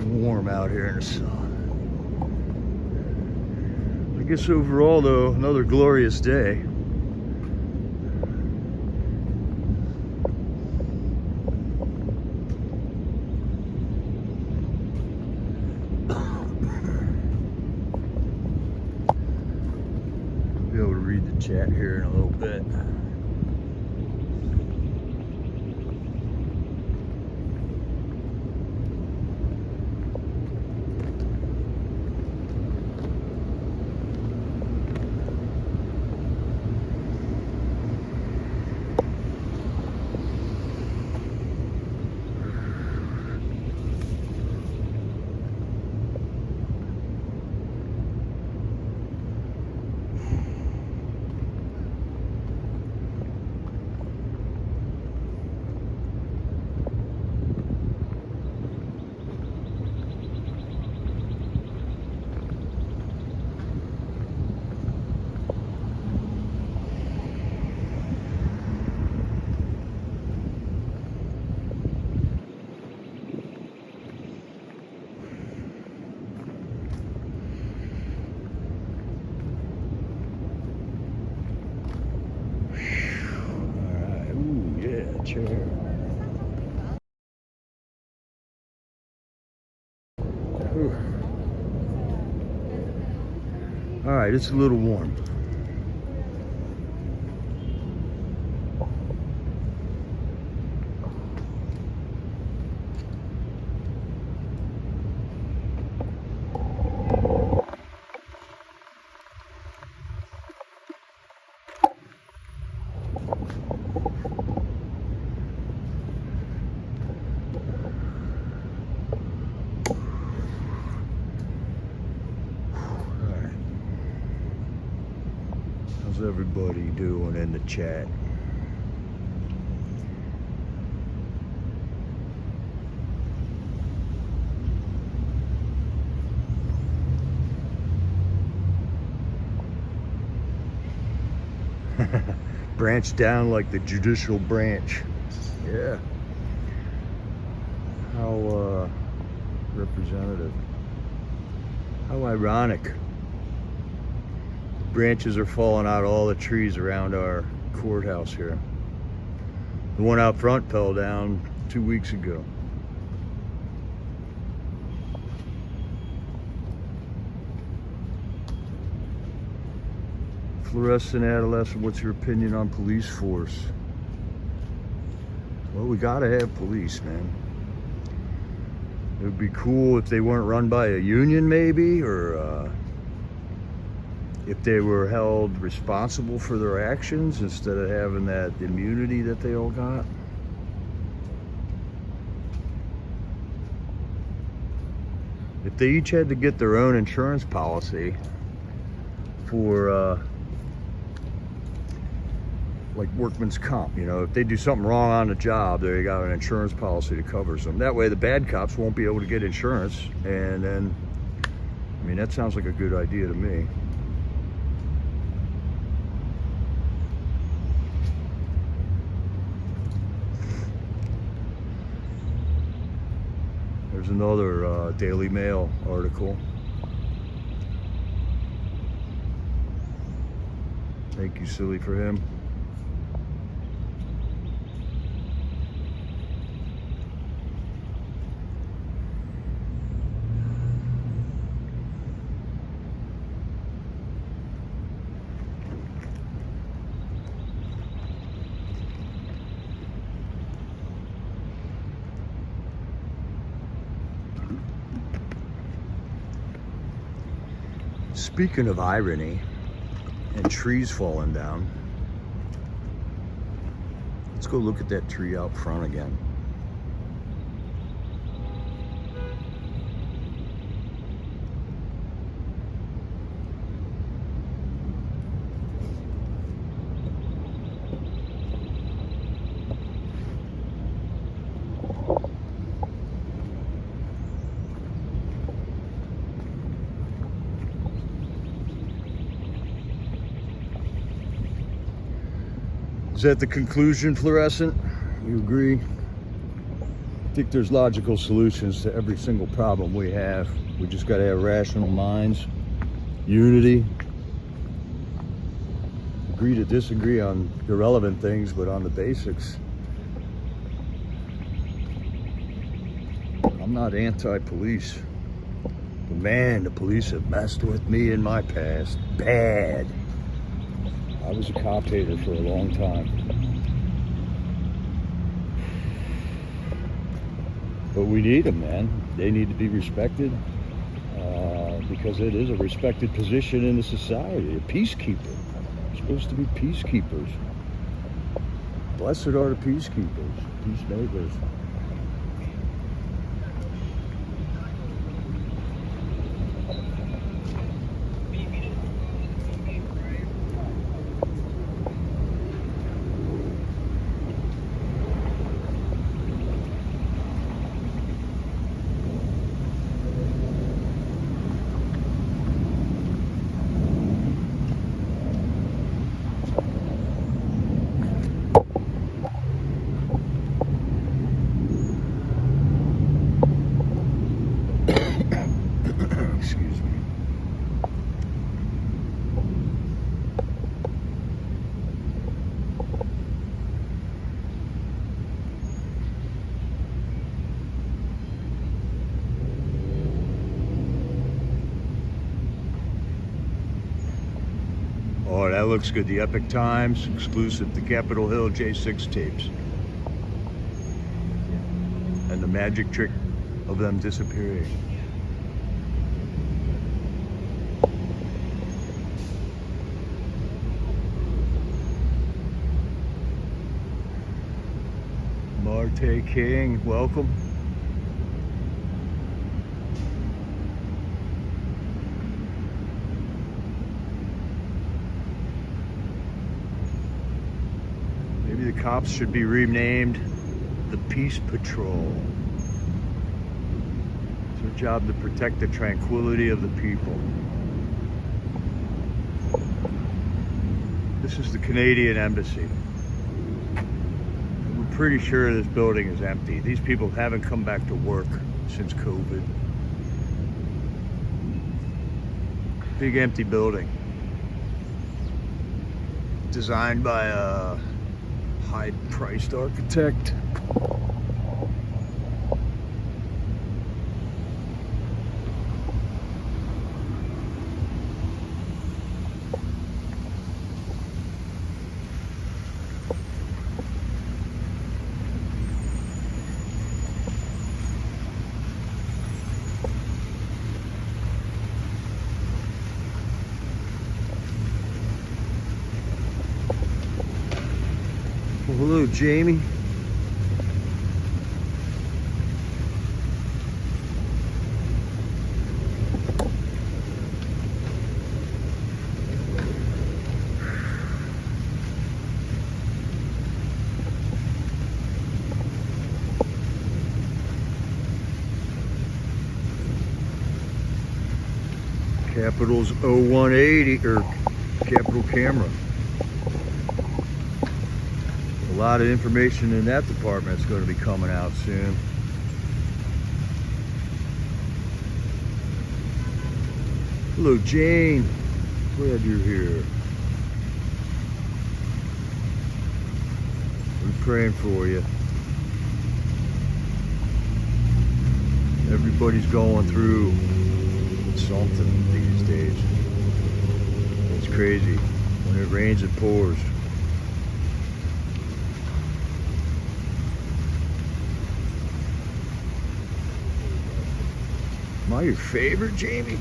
Warm out here in the sun. I guess overall, though, another glorious day. Be able to read the chat here in a little bit. chair. Whew. All right, it's a little warm. How's everybody doing in the chat? Branch down like the judicial branch. Yeah. How representative. How ironic. Branches are falling out of all the trees around our courthouse here. The one out front fell down 2 weeks ago. Fluorescent adolescent, what's your opinion on police force? Well, we gotta have police, man. It would be cool if they weren't run by a union, maybe, or if they were held responsible for their actions instead of having that immunity that they all got. If they each had to get their own insurance policy for like workman's comp, you know, if they do something wrong on the job, they got an insurance policy that covers them. That way the bad cops won't be able to get insurance. And then, I mean, that sounds like a good idea to me. There's another Daily Mail article. Thank you, Silly, for him. Speaking of irony and trees falling down, let's go look at that tree out front again. Is that the conclusion, Fluorescent? You agree? I think there's logical solutions to every single problem we have. We just got to have rational minds, unity, agree to disagree on irrelevant things, but on the basics. I'm not anti-police, but man, the police have messed with me in my past. Bad. I was a cop hater for a long time. But we need them, man. They need to be respected because it is a respected position in the society. A peacekeeper. We're supposed to be peacekeepers. Blessed are the peacekeepers, peacemakers. that looks good. The Epic Times exclusive, the Capitol Hill J6 tapes. And the magic trick of them disappearing. Marte King, welcome. Maybe the cops should be renamed the Peace Patrol. It's their job to protect the tranquility of the people. This is the Canadian Embassy. We're pretty sure this building is empty. These people haven't come back to work since COVID. Big empty building. Designed by a high-priced architect. Well, hello, Jamie. Capital's 0180 or Capital Camera. A lot of information in that department is going to be coming out soon. Hello, Jane. Glad you're here. We're praying for you. Everybody's going through something these days. It's crazy. When it rains, it pours. Am I your favorite, Jamie?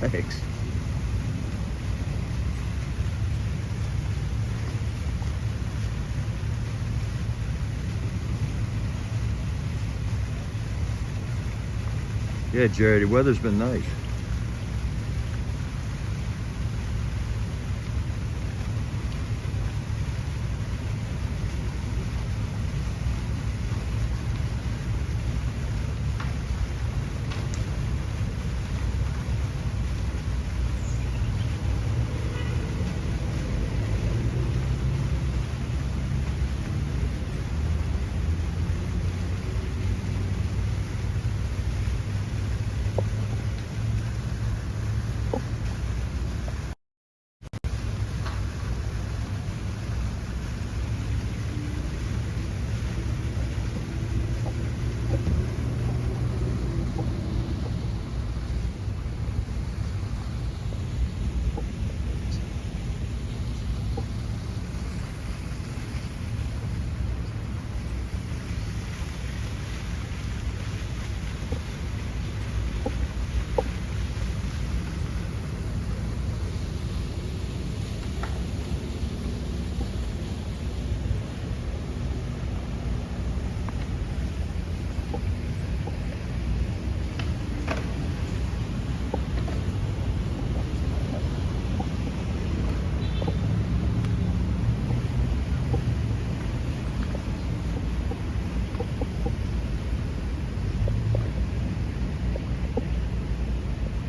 Thanks. Yeah, Jerry, the weather's been nice.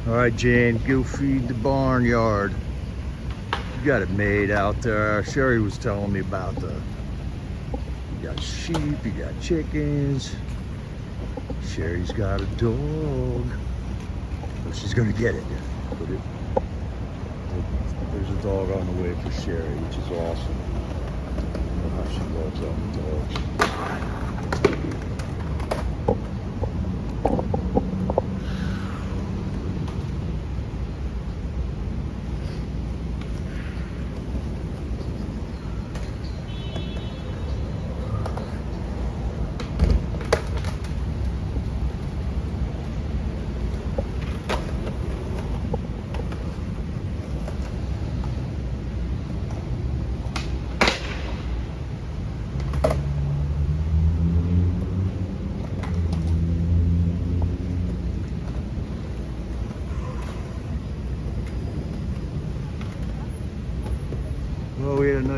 All right, Jane, go feed the barnyard. You got it made out there. Sherry was telling me about you got sheep, you got chickens. Sherry's got a dog. So she's gonna get it. There's a dog on the way for Sherry, which is awesome. I know how she loves all the dogs.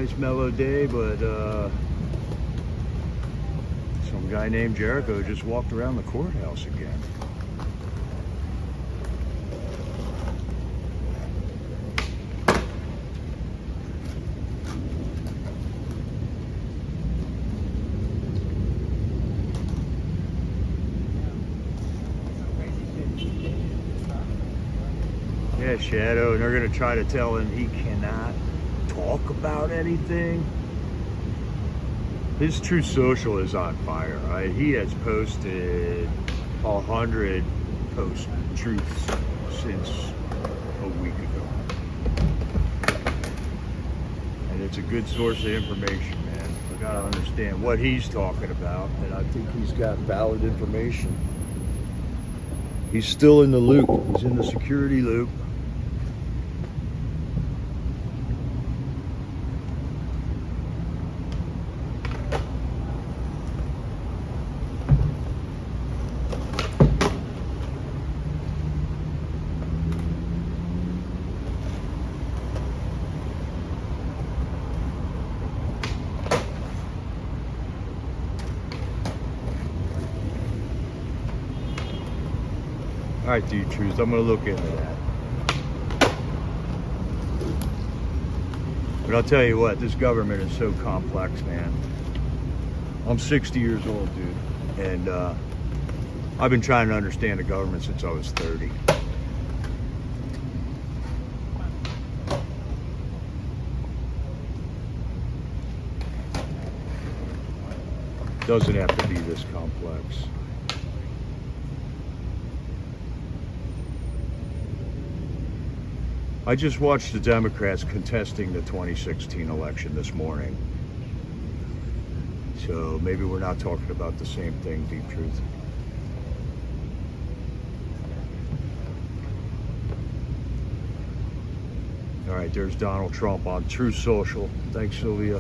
nice mellow day, but some guy named Jericho just walked around the courthouse again. Yeah, Shadow, and they're gonna try to tell him he cannot talk about anything. His True Social is on fire. He has posted 100 post-truths since a week ago. And it's a good source of information, man. I gotta understand what he's talking about, and I think he's got valid information. He's still in the loop. He's in the security loop. All right, dude, Truth, I'm gonna look into that. But I'll tell you what, this government is so complex, man. I'm 60 years old, dude, and I've been trying to understand the government since I was 30. Doesn't have to be this complex. I just watched the Democrats contesting the 2016 election this morning. So maybe we're not talking about the same thing, Deep Truth. All right, there's Donald Trump on True Social. Thanks, Sylvia.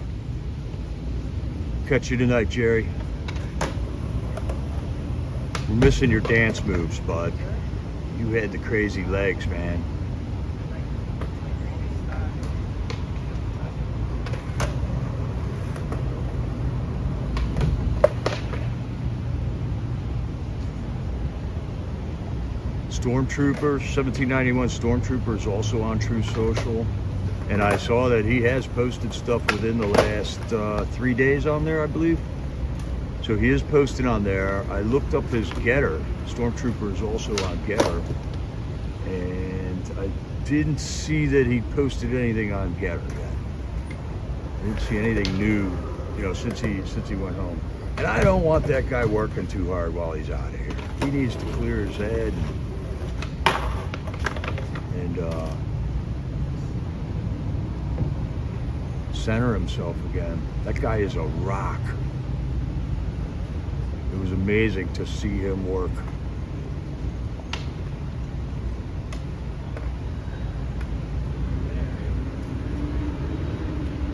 Catch you tonight, Jerry. We're missing your dance moves, bud. You had the crazy legs, man. Stormtrooper, 1791 Stormtrooper is also on True Social. And I saw that he has posted stuff within the last 3 days on there, I believe. So he is posted on there. I looked up his Getter. Stormtrooper is also on Getter. And I didn't see that he posted anything on Getter yet. I didn't see anything new, you know, since he went home. And I don't want that guy working too hard while he's out of here. He needs to clear his head and center himself again. That guy is a rock. It was amazing to see him work.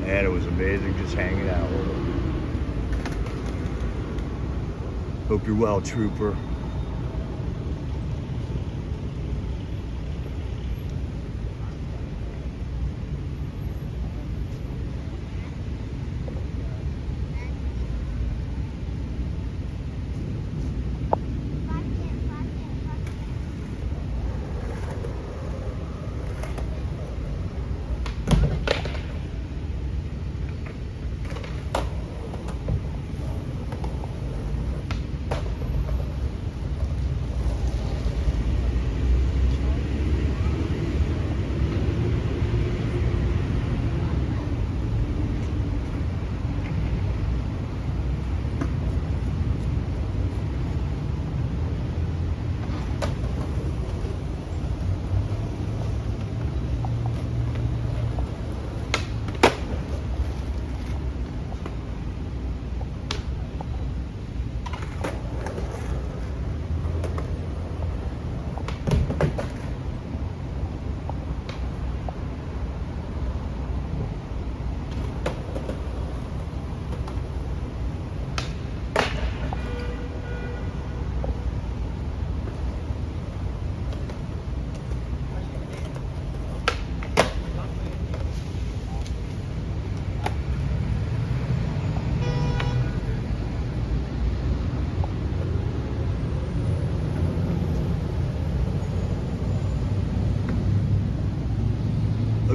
And it was amazing just hanging out with him. Hope you're well, Trooper.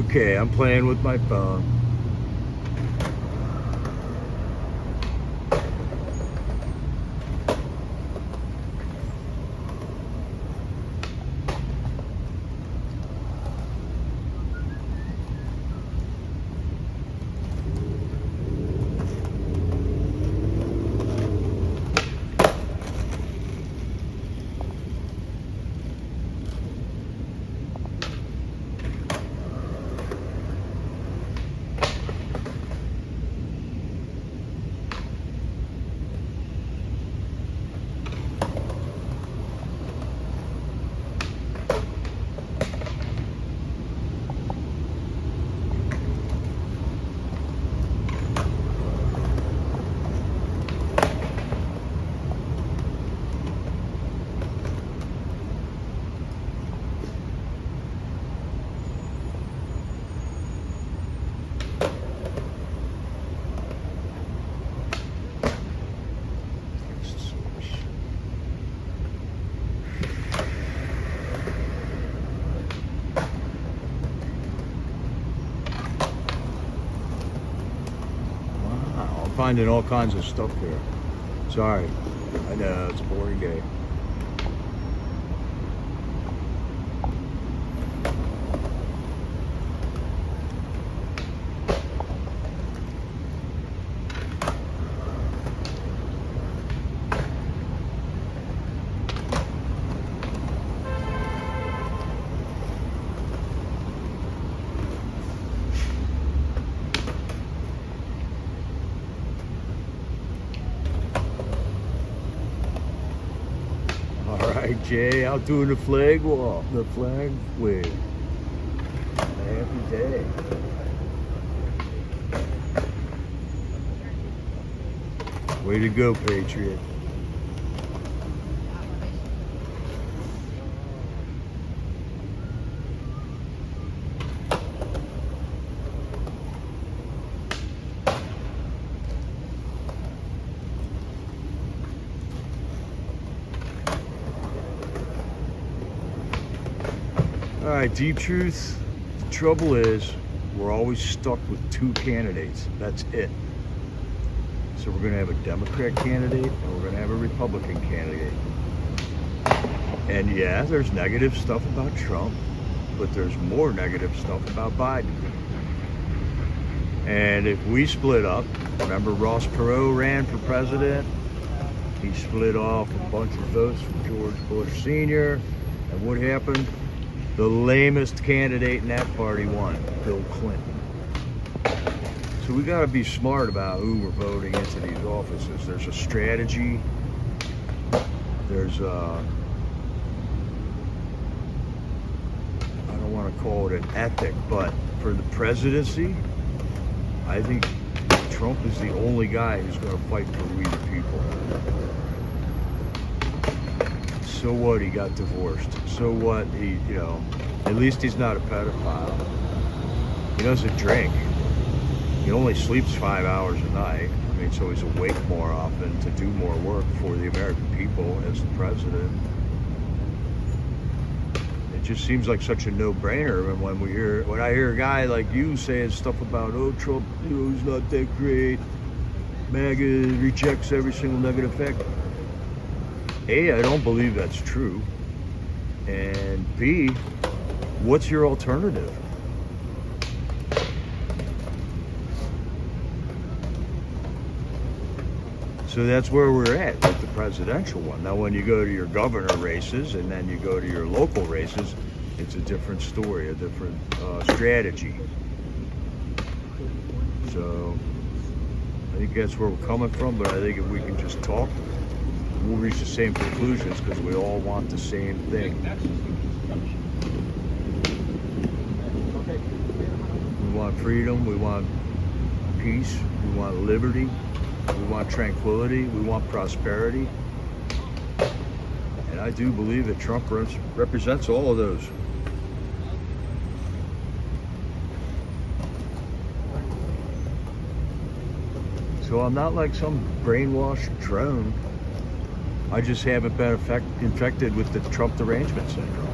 Okay, I'm playing with my phone. Wow, I'm finding all kinds of stuff here. Sorry, I know it's a boring day. All right, Jay, out doing the flag walk, the flag wave. Happy day. Way to go, Patriot. All right, deep truth. The trouble is, we're always stuck with two candidates. That's it. So we're going to have a Democrat candidate and we're going to have a Republican candidate. And yeah, there's negative stuff about Trump, but there's more negative stuff about Biden. And if we split up, remember Ross Perot ran for president? He split off a bunch of votes from George Bush Sr. And what happened? The lamest candidate in that party won, Bill Clinton. So we got to be smart about who we're voting into these offices. There's a strategy. There's a, I don't want to call it an ethic, but for the presidency, I think Trump is the only guy who's going to fight for we the people. So what? He got divorced. So what? He, at least he's not a pedophile. He doesn't drink. He only sleeps 5 hours a night. I mean, so he's awake more often to do more work for the American people as the president. It just seems like such a no-brainer. And when I hear a guy like you saying stuff about, oh, Trump, he's not that great. MAGA rejects every single negative fact. A, I don't believe that's true. And B, what's your alternative? So that's where we're at with the presidential one. Now, when you go to your governor races and then you go to your local races, it's a different story, a different strategy. So I think that's where we're coming from, but I think if we can just talk, we'll reach the same conclusions because we all want the same thing. We want freedom, we want peace, we want liberty, we want tranquility, we want prosperity. And I do believe that Trump represents all of those. So I'm not like some brainwashed drone. I just haven't been infected with the Trump derangement syndrome.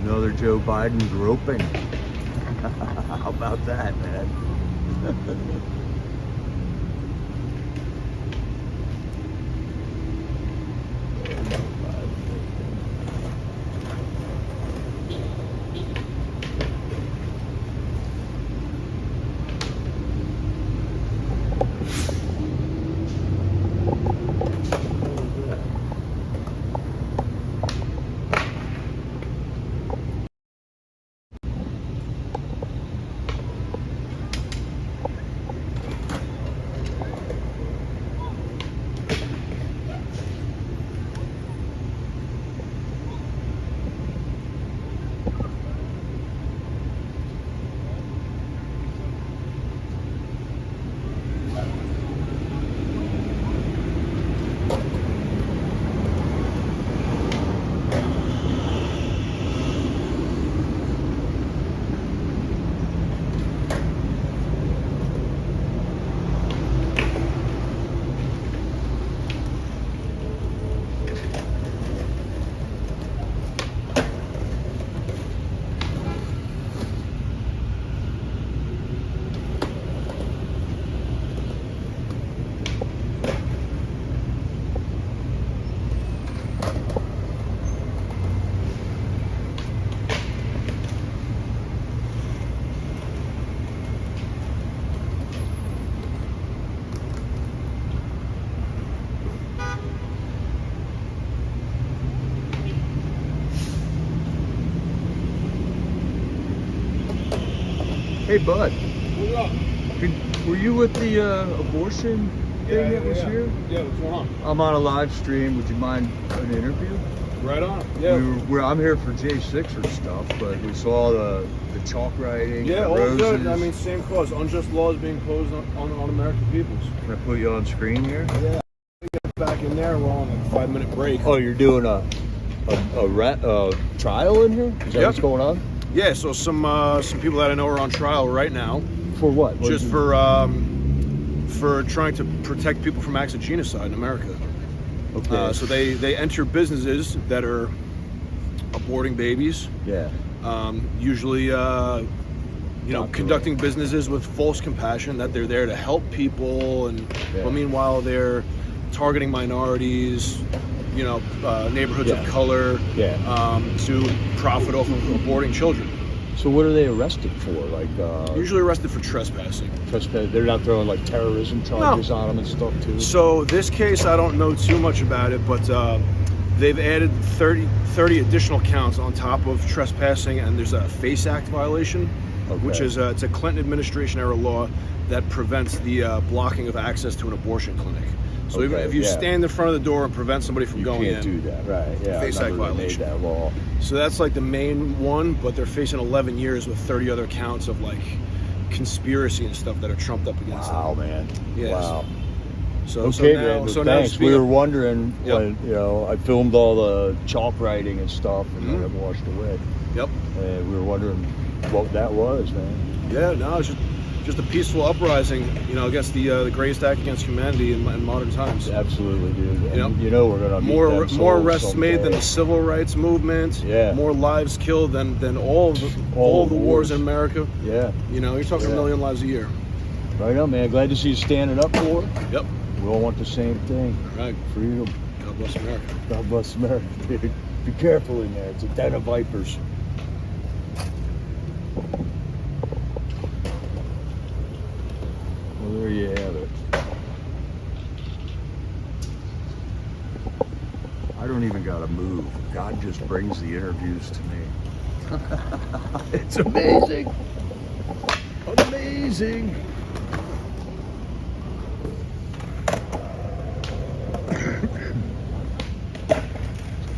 Another Joe Biden groping. How about that, man? Hey, bud. What's up? Were you with the abortion thing that was here? Yeah, what's going on? I'm on a live stream. Would you mind an interview? Right on. Yeah. I'm here for J6 or stuff, but we saw the chalk writing. Yeah, the all roses. good. I mean, same cause. Unjust laws being imposed on American peoples. Can I put you on screen here? Yeah. Get back in there. We're on a 5-minute break. Oh, you're doing a trial in here? Is that Yep. what's going on? Yeah. So some people that I know are on trial right now, For what? just for trying to protect people from acts of genocide in America. Okay. So they enter businesses that are aborting babies. Yeah. Usually, conducting businesses with false compassion that they're there to help people, but meanwhile they're targeting minorities, neighborhoods of color, to profit off of aborting children. So what are they arrested for? Like Usually arrested for trespassing. trespass? They're not throwing like terrorism charges on them and stuff too. So this case, I don't know too much about it, but they've added 30 additional counts on top of trespassing, and there's a FACE Act violation, which is it's a Clinton administration era law that prevents the blocking of access to an abortion clinic. So even if you stand in front of the door and prevent somebody from going in, you can't do that, right? Yeah, FACE Act violation. Made that law. So that's like the main one, but they're facing 11 years with 30 other counts of like conspiracy and stuff that are trumped up against them. Wow, man. Yes. Wow. So Okay, now, man. so Thanks. now We were wondering Yep. when I filmed all the chalk writing and stuff, and then it washed away. Yep. And we were wondering what that was, man. Yeah, no, it's just a peaceful uprising, against the greatest act against humanity in modern times. Absolutely, dude. And Yep. we're gonna meet More them arrests someday. made than the civil rights movement. Yeah. More lives killed than all the wars wars in America. Yeah. You're talking 1 million lives a year. Right on, man. Glad to see you standing up for it. Yep. We all want the same thing. All right. Freedom. God bless America. God bless America, dude. Be careful in there. It's a den of vipers. Well, there you have it. I don't even gotta move. God just brings the interviews to me. It's amazing. Amazing.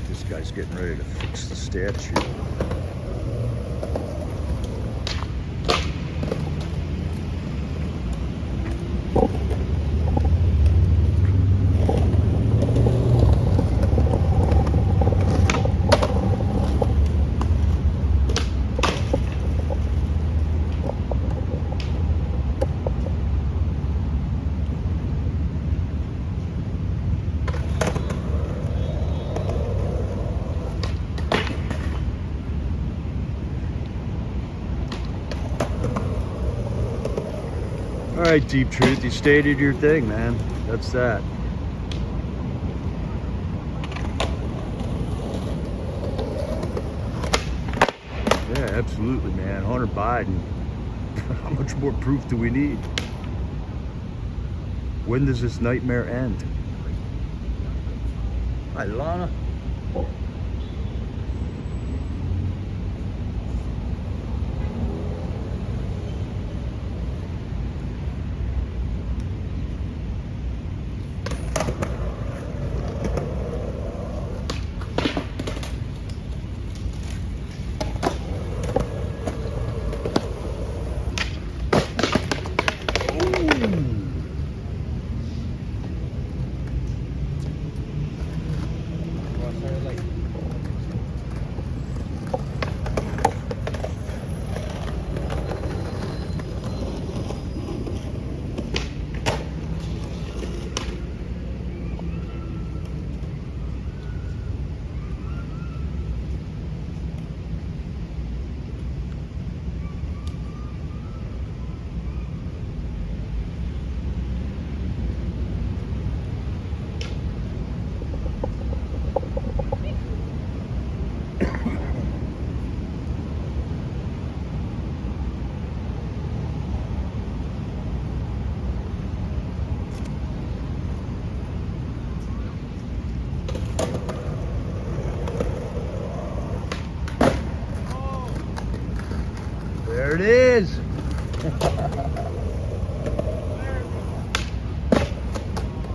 This guy's getting ready to fix the statue. right, Deep Truth, you stated your thing, man. That's that. Yeah, absolutely, man. Hunter Biden. How much more proof do we need? When does this nightmare end? Hi, Lana. There it is.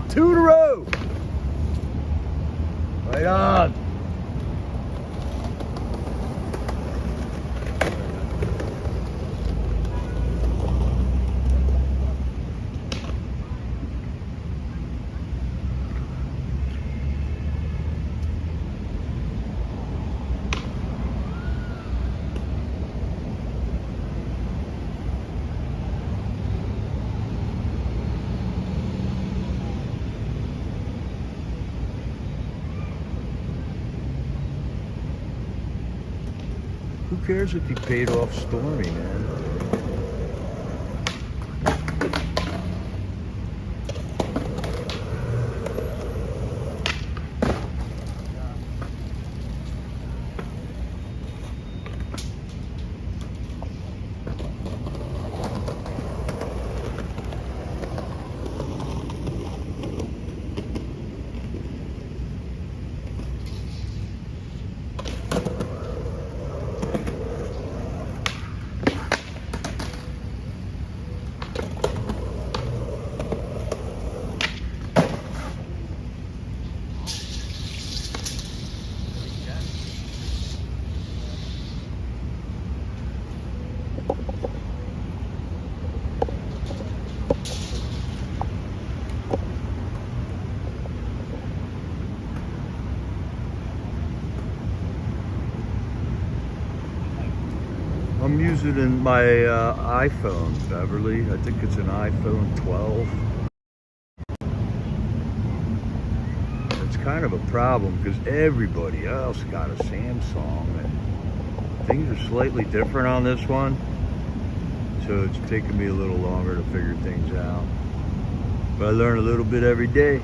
Two in a row. Right on. Who cares if he paid off Stormy, man? I'm using in my iPhone, Beverly. I think it's an iPhone 12. It's kind of a problem because everybody else got a Samsung and things are slightly different on this one. So it's taking me a little longer to figure things out. But I learn a little bit every day.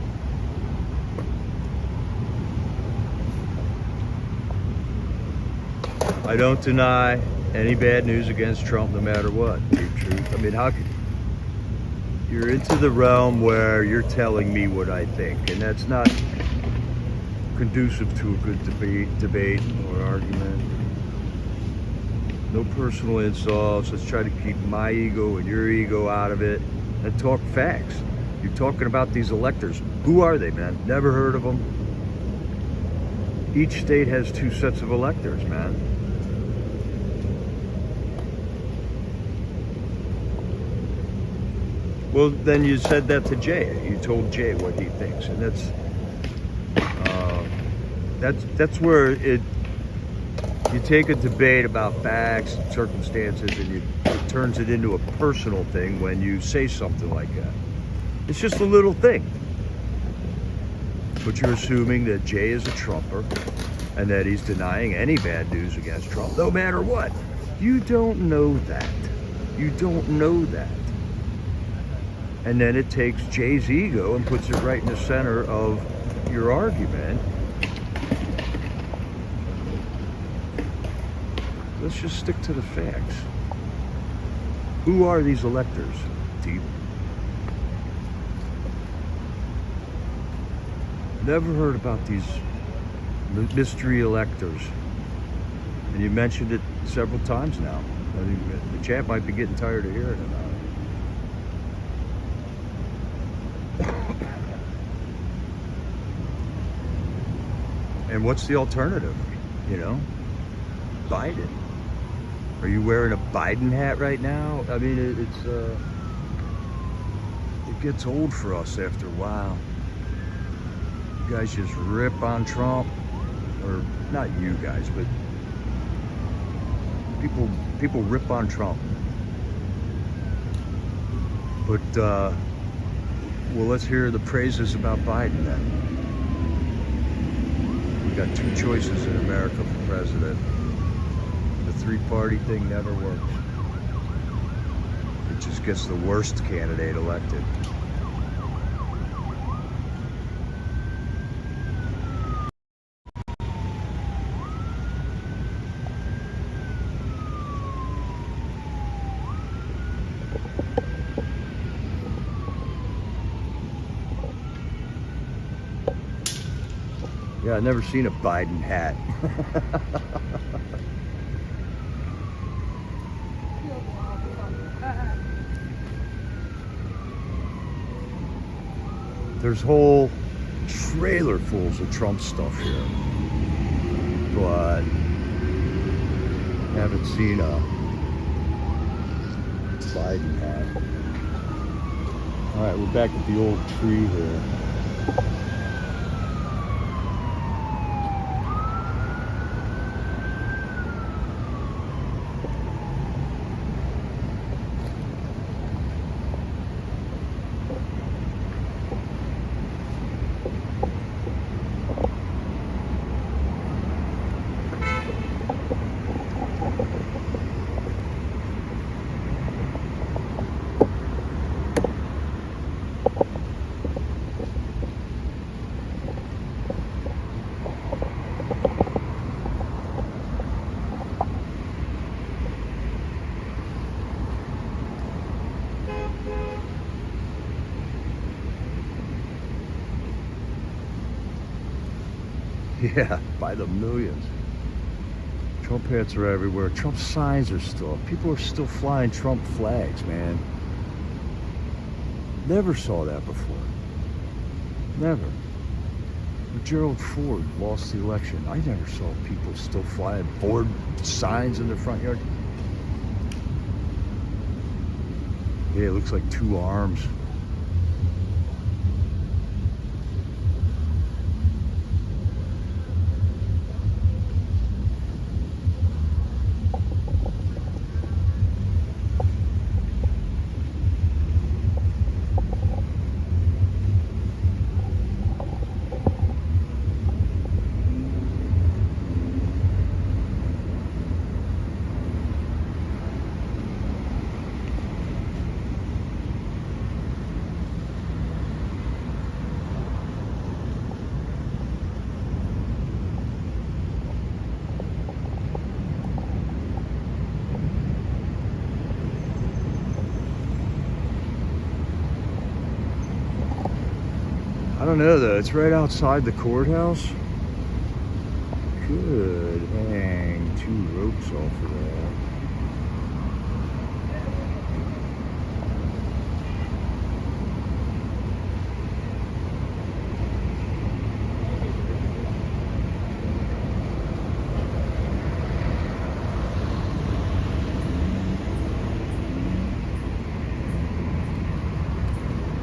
I don't deny any bad news against Trump, no matter what. Deep Truth. I mean, how could you're into the realm where you're telling me what I think, and that's not conducive to a good debate or argument. No personal insults. Let's try to keep my ego and your ego out of it and talk facts. You're talking about these electors. Who are they, man? Never heard of them. Each state has two sets of electors, man. Well, then you said that to Jay. You told Jay what he thinks, and that's where it. You take a debate about facts and circumstances, and it turns it into a personal thing when you say something like that. It's just a little thing, but you're assuming that Jay is a Trumper, and that he's denying any bad news against Trump, no matter what. You don't know that. You don't know that. And then it takes Jay's ego and puts it right in the center of your argument. Let's just stick to the facts. Who are these electors, Deep? Never heard about these mystery electors. And you mentioned it several times now. I think the chat might be getting tired of hearing about it. And what's the alternative? You know, Biden. Are you wearing a Biden hat right now? I mean, it gets old for us after a while. You guys just rip on Trump, or not you guys, but people rip on Trump. But well, let's hear the praises about Biden then. We got two choices in America for president. The three-party thing never works. It just gets the worst candidate elected. Yeah, I've never seen a Biden hat. There's whole trailer fulls of Trump stuff here, but haven't seen a Biden hat. All right, we're back at the old tree here. Yeah, by the millions. Trump hats are everywhere. Trump signs are still. People are still flying Trump flags, man. Never saw that before. Never. When Gerald Ford lost the election, I never saw people still flying Ford signs in their front yard. Yeah, it looks like two arms. I don't know though, it's right outside the courthouse. Could hang two ropes off of that.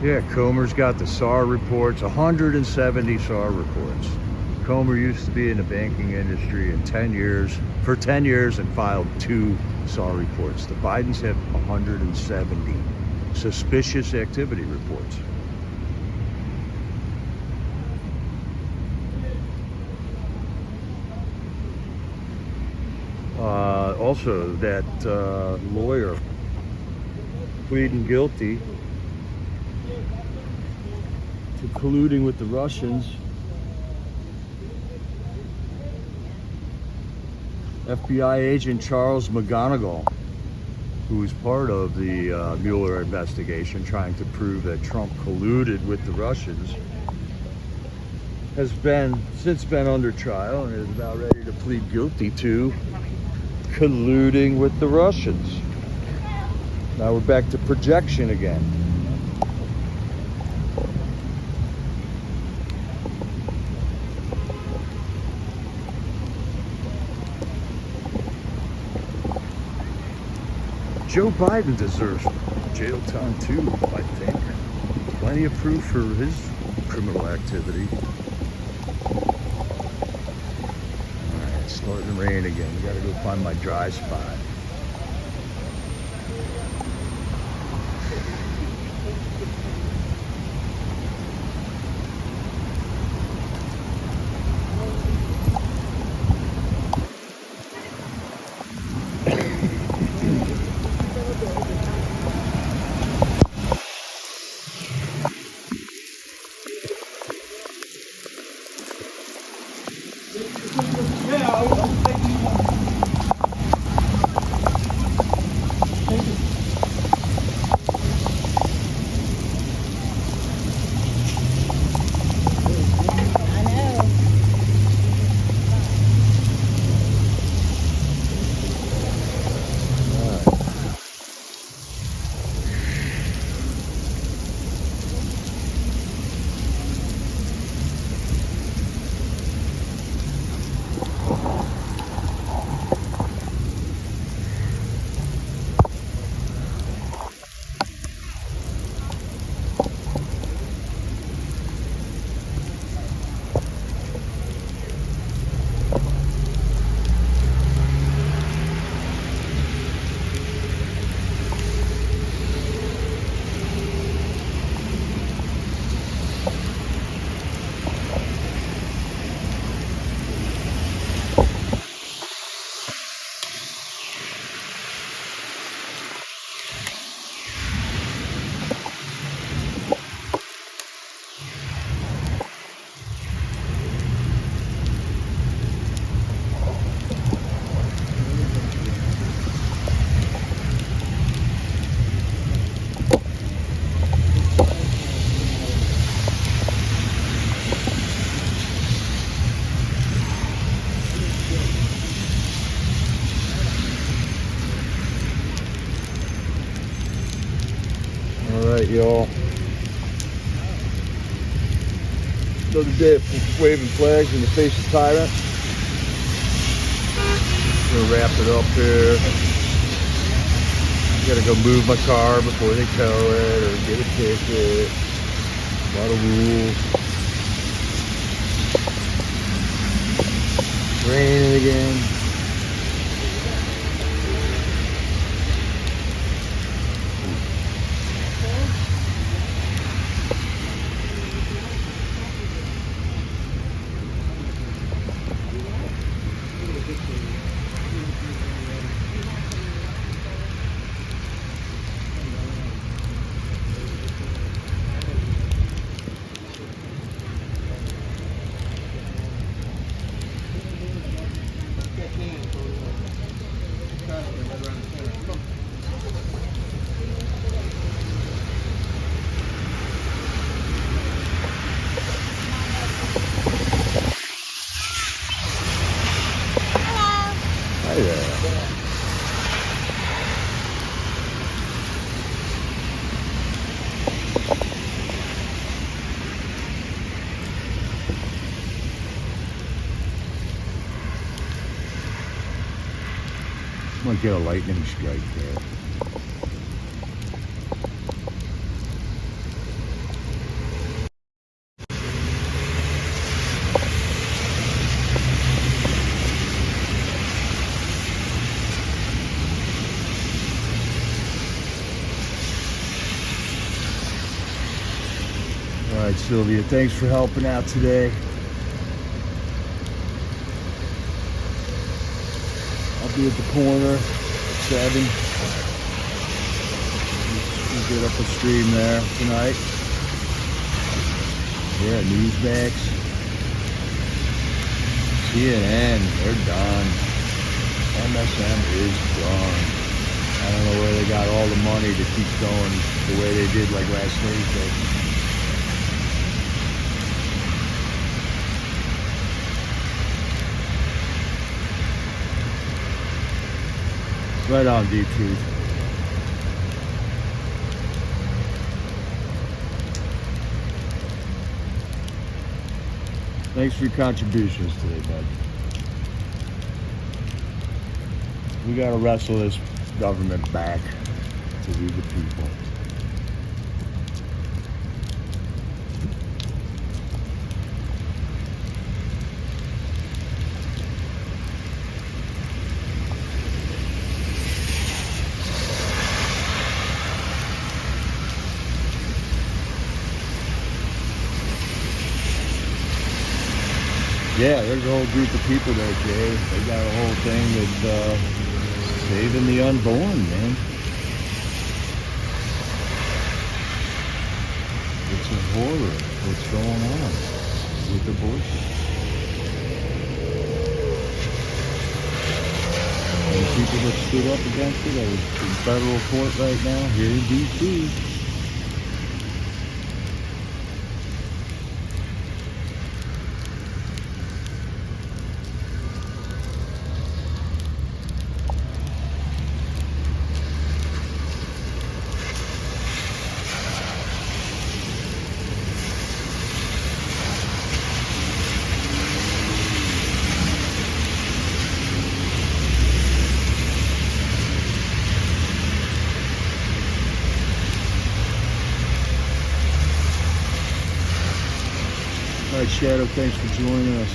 Yeah, Comer's got the SAR reports, 170 SAR reports. Comer used to be in the banking industry for 10 years and filed 2 SAR reports. The Bidens have 170 suspicious activity reports. Also, that lawyer pleading guilty for colluding with the Russians. FBI agent Charles McGonigal, who was part of the Mueller investigation trying to prove that Trump colluded with the Russians, has since been under trial and is about ready to plead guilty to colluding with the Russians. Now we're back to projection again. Joe Biden deserves jail time too, I think. Plenty of proof for his criminal activity. Alright, it's starting to rain again. We gotta go find my dry spot. Alright, y'all. Another day of waving flags in the face of tyrant. Gonna wrap it up here. Gotta go move my car before they tow it or get a ticket. A lot of rules. Raining again. Hi there. Might get a lightning strike there. All right, Sylvia, thanks for helping out today. I'll be at the corner at 7. We'll get up a stream there tonight. Yeah, Newsmax. CNN, they're done. MSM is done. I don't know where they got all the money to keep going the way they did like last Thursday. Right on, D-Truth. Thanks for your contributions today, bud. We gotta wrestle this government back to we the people. Yeah, there's a whole group of people there, Jay. They got a whole thing with saving the unborn, man. It's a horror what's going on with abortion. And the people that stood up against it are in federal court right now here in D.C. All right, Shadow, thanks for joining us.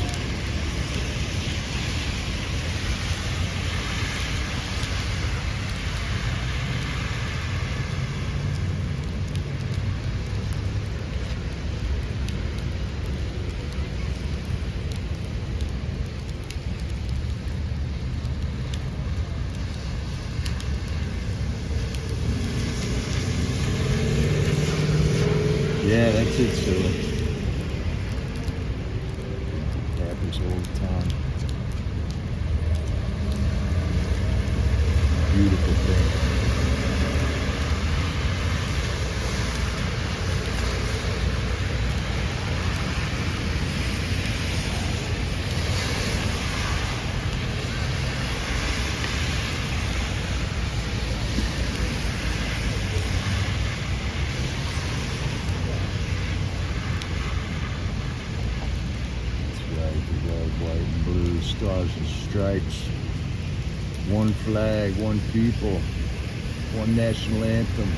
Yeah, that's it, Sue. Happens all the time. Beautiful thing. White and blue, stars and stripes, one flag, one people, one national anthem,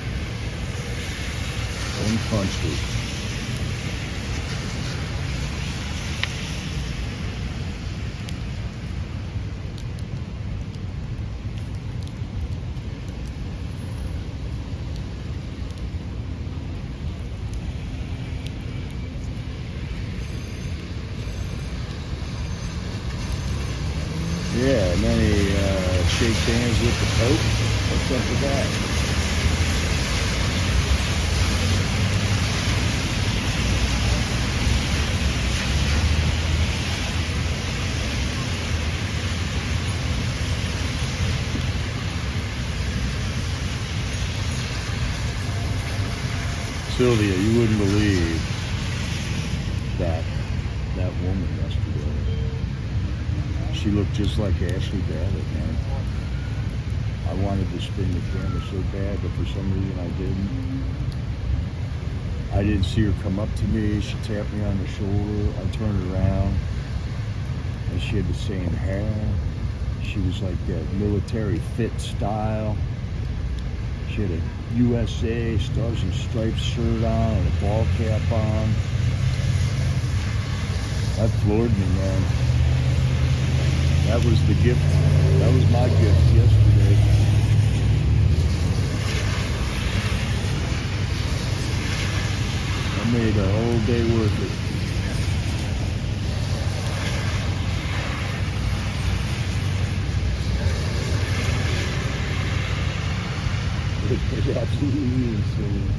one country. Yeah, and then he shakes hands with the Pope. What's up with that? Sylvia, you wouldn't believe that woman yesterday. She looked just like Ashley Babbitt, man. I wanted to spin the camera so bad, but for some reason I didn't. I didn't see her come up to me. She tapped me on the shoulder. I turned around, and she had the same hair. She was like that military fit style. She had a USA Stars and Stripes shirt on and a ball cap on. That floored me, man. That was the gift. That was my gift yesterday. I made a whole day worth it. It's absolutely insane.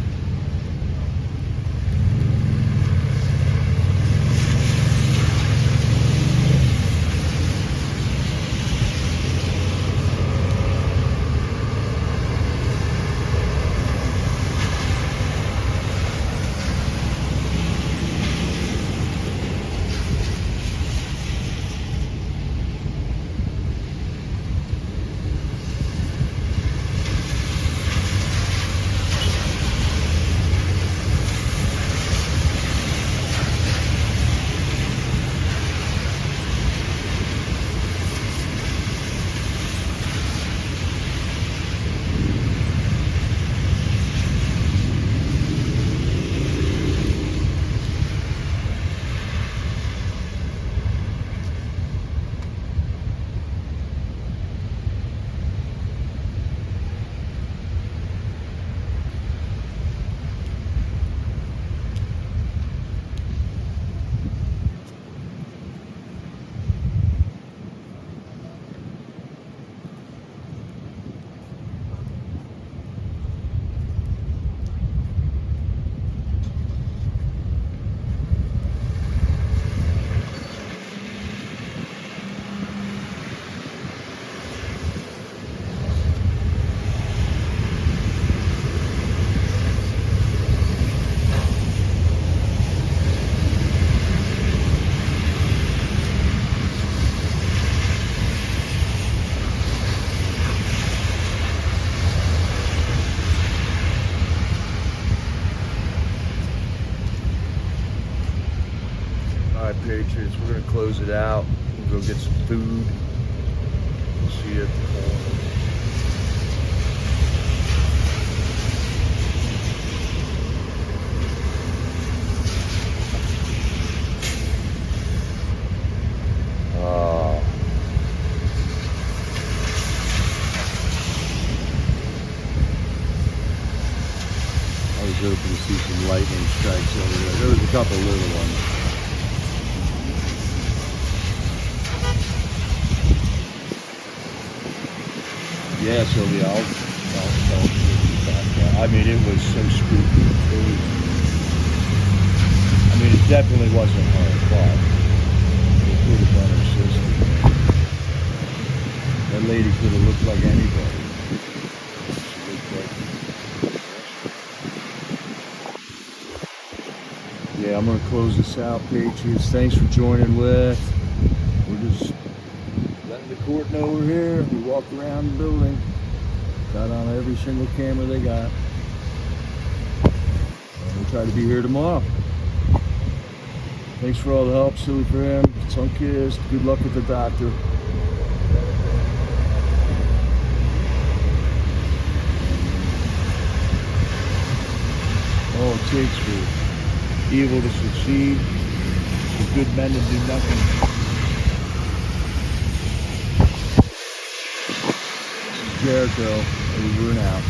Patriots. We're gonna close it out. We'll go get some food. We'll see you at the corner. I was hoping to see some lightning strikes over there. There was a couple little ones. Yeah, Sylvia, I'll get back. I mean, it was so spooky. It definitely wasn't her, but it could have been her sister. That lady could have looked like anybody. She looked like... Yeah, I'm going to close this out, Patriots. Thanks for joining with. We're just letting the court know we're here. We walked around the building. Got on every single camera they got. And we'll try to be here tomorrow. Thanks for all the help, silly for him. Sun-kissed. Good luck with the doctor. All it takes for evil to succeed, for good men to do nothing. This is Jericho, over and out.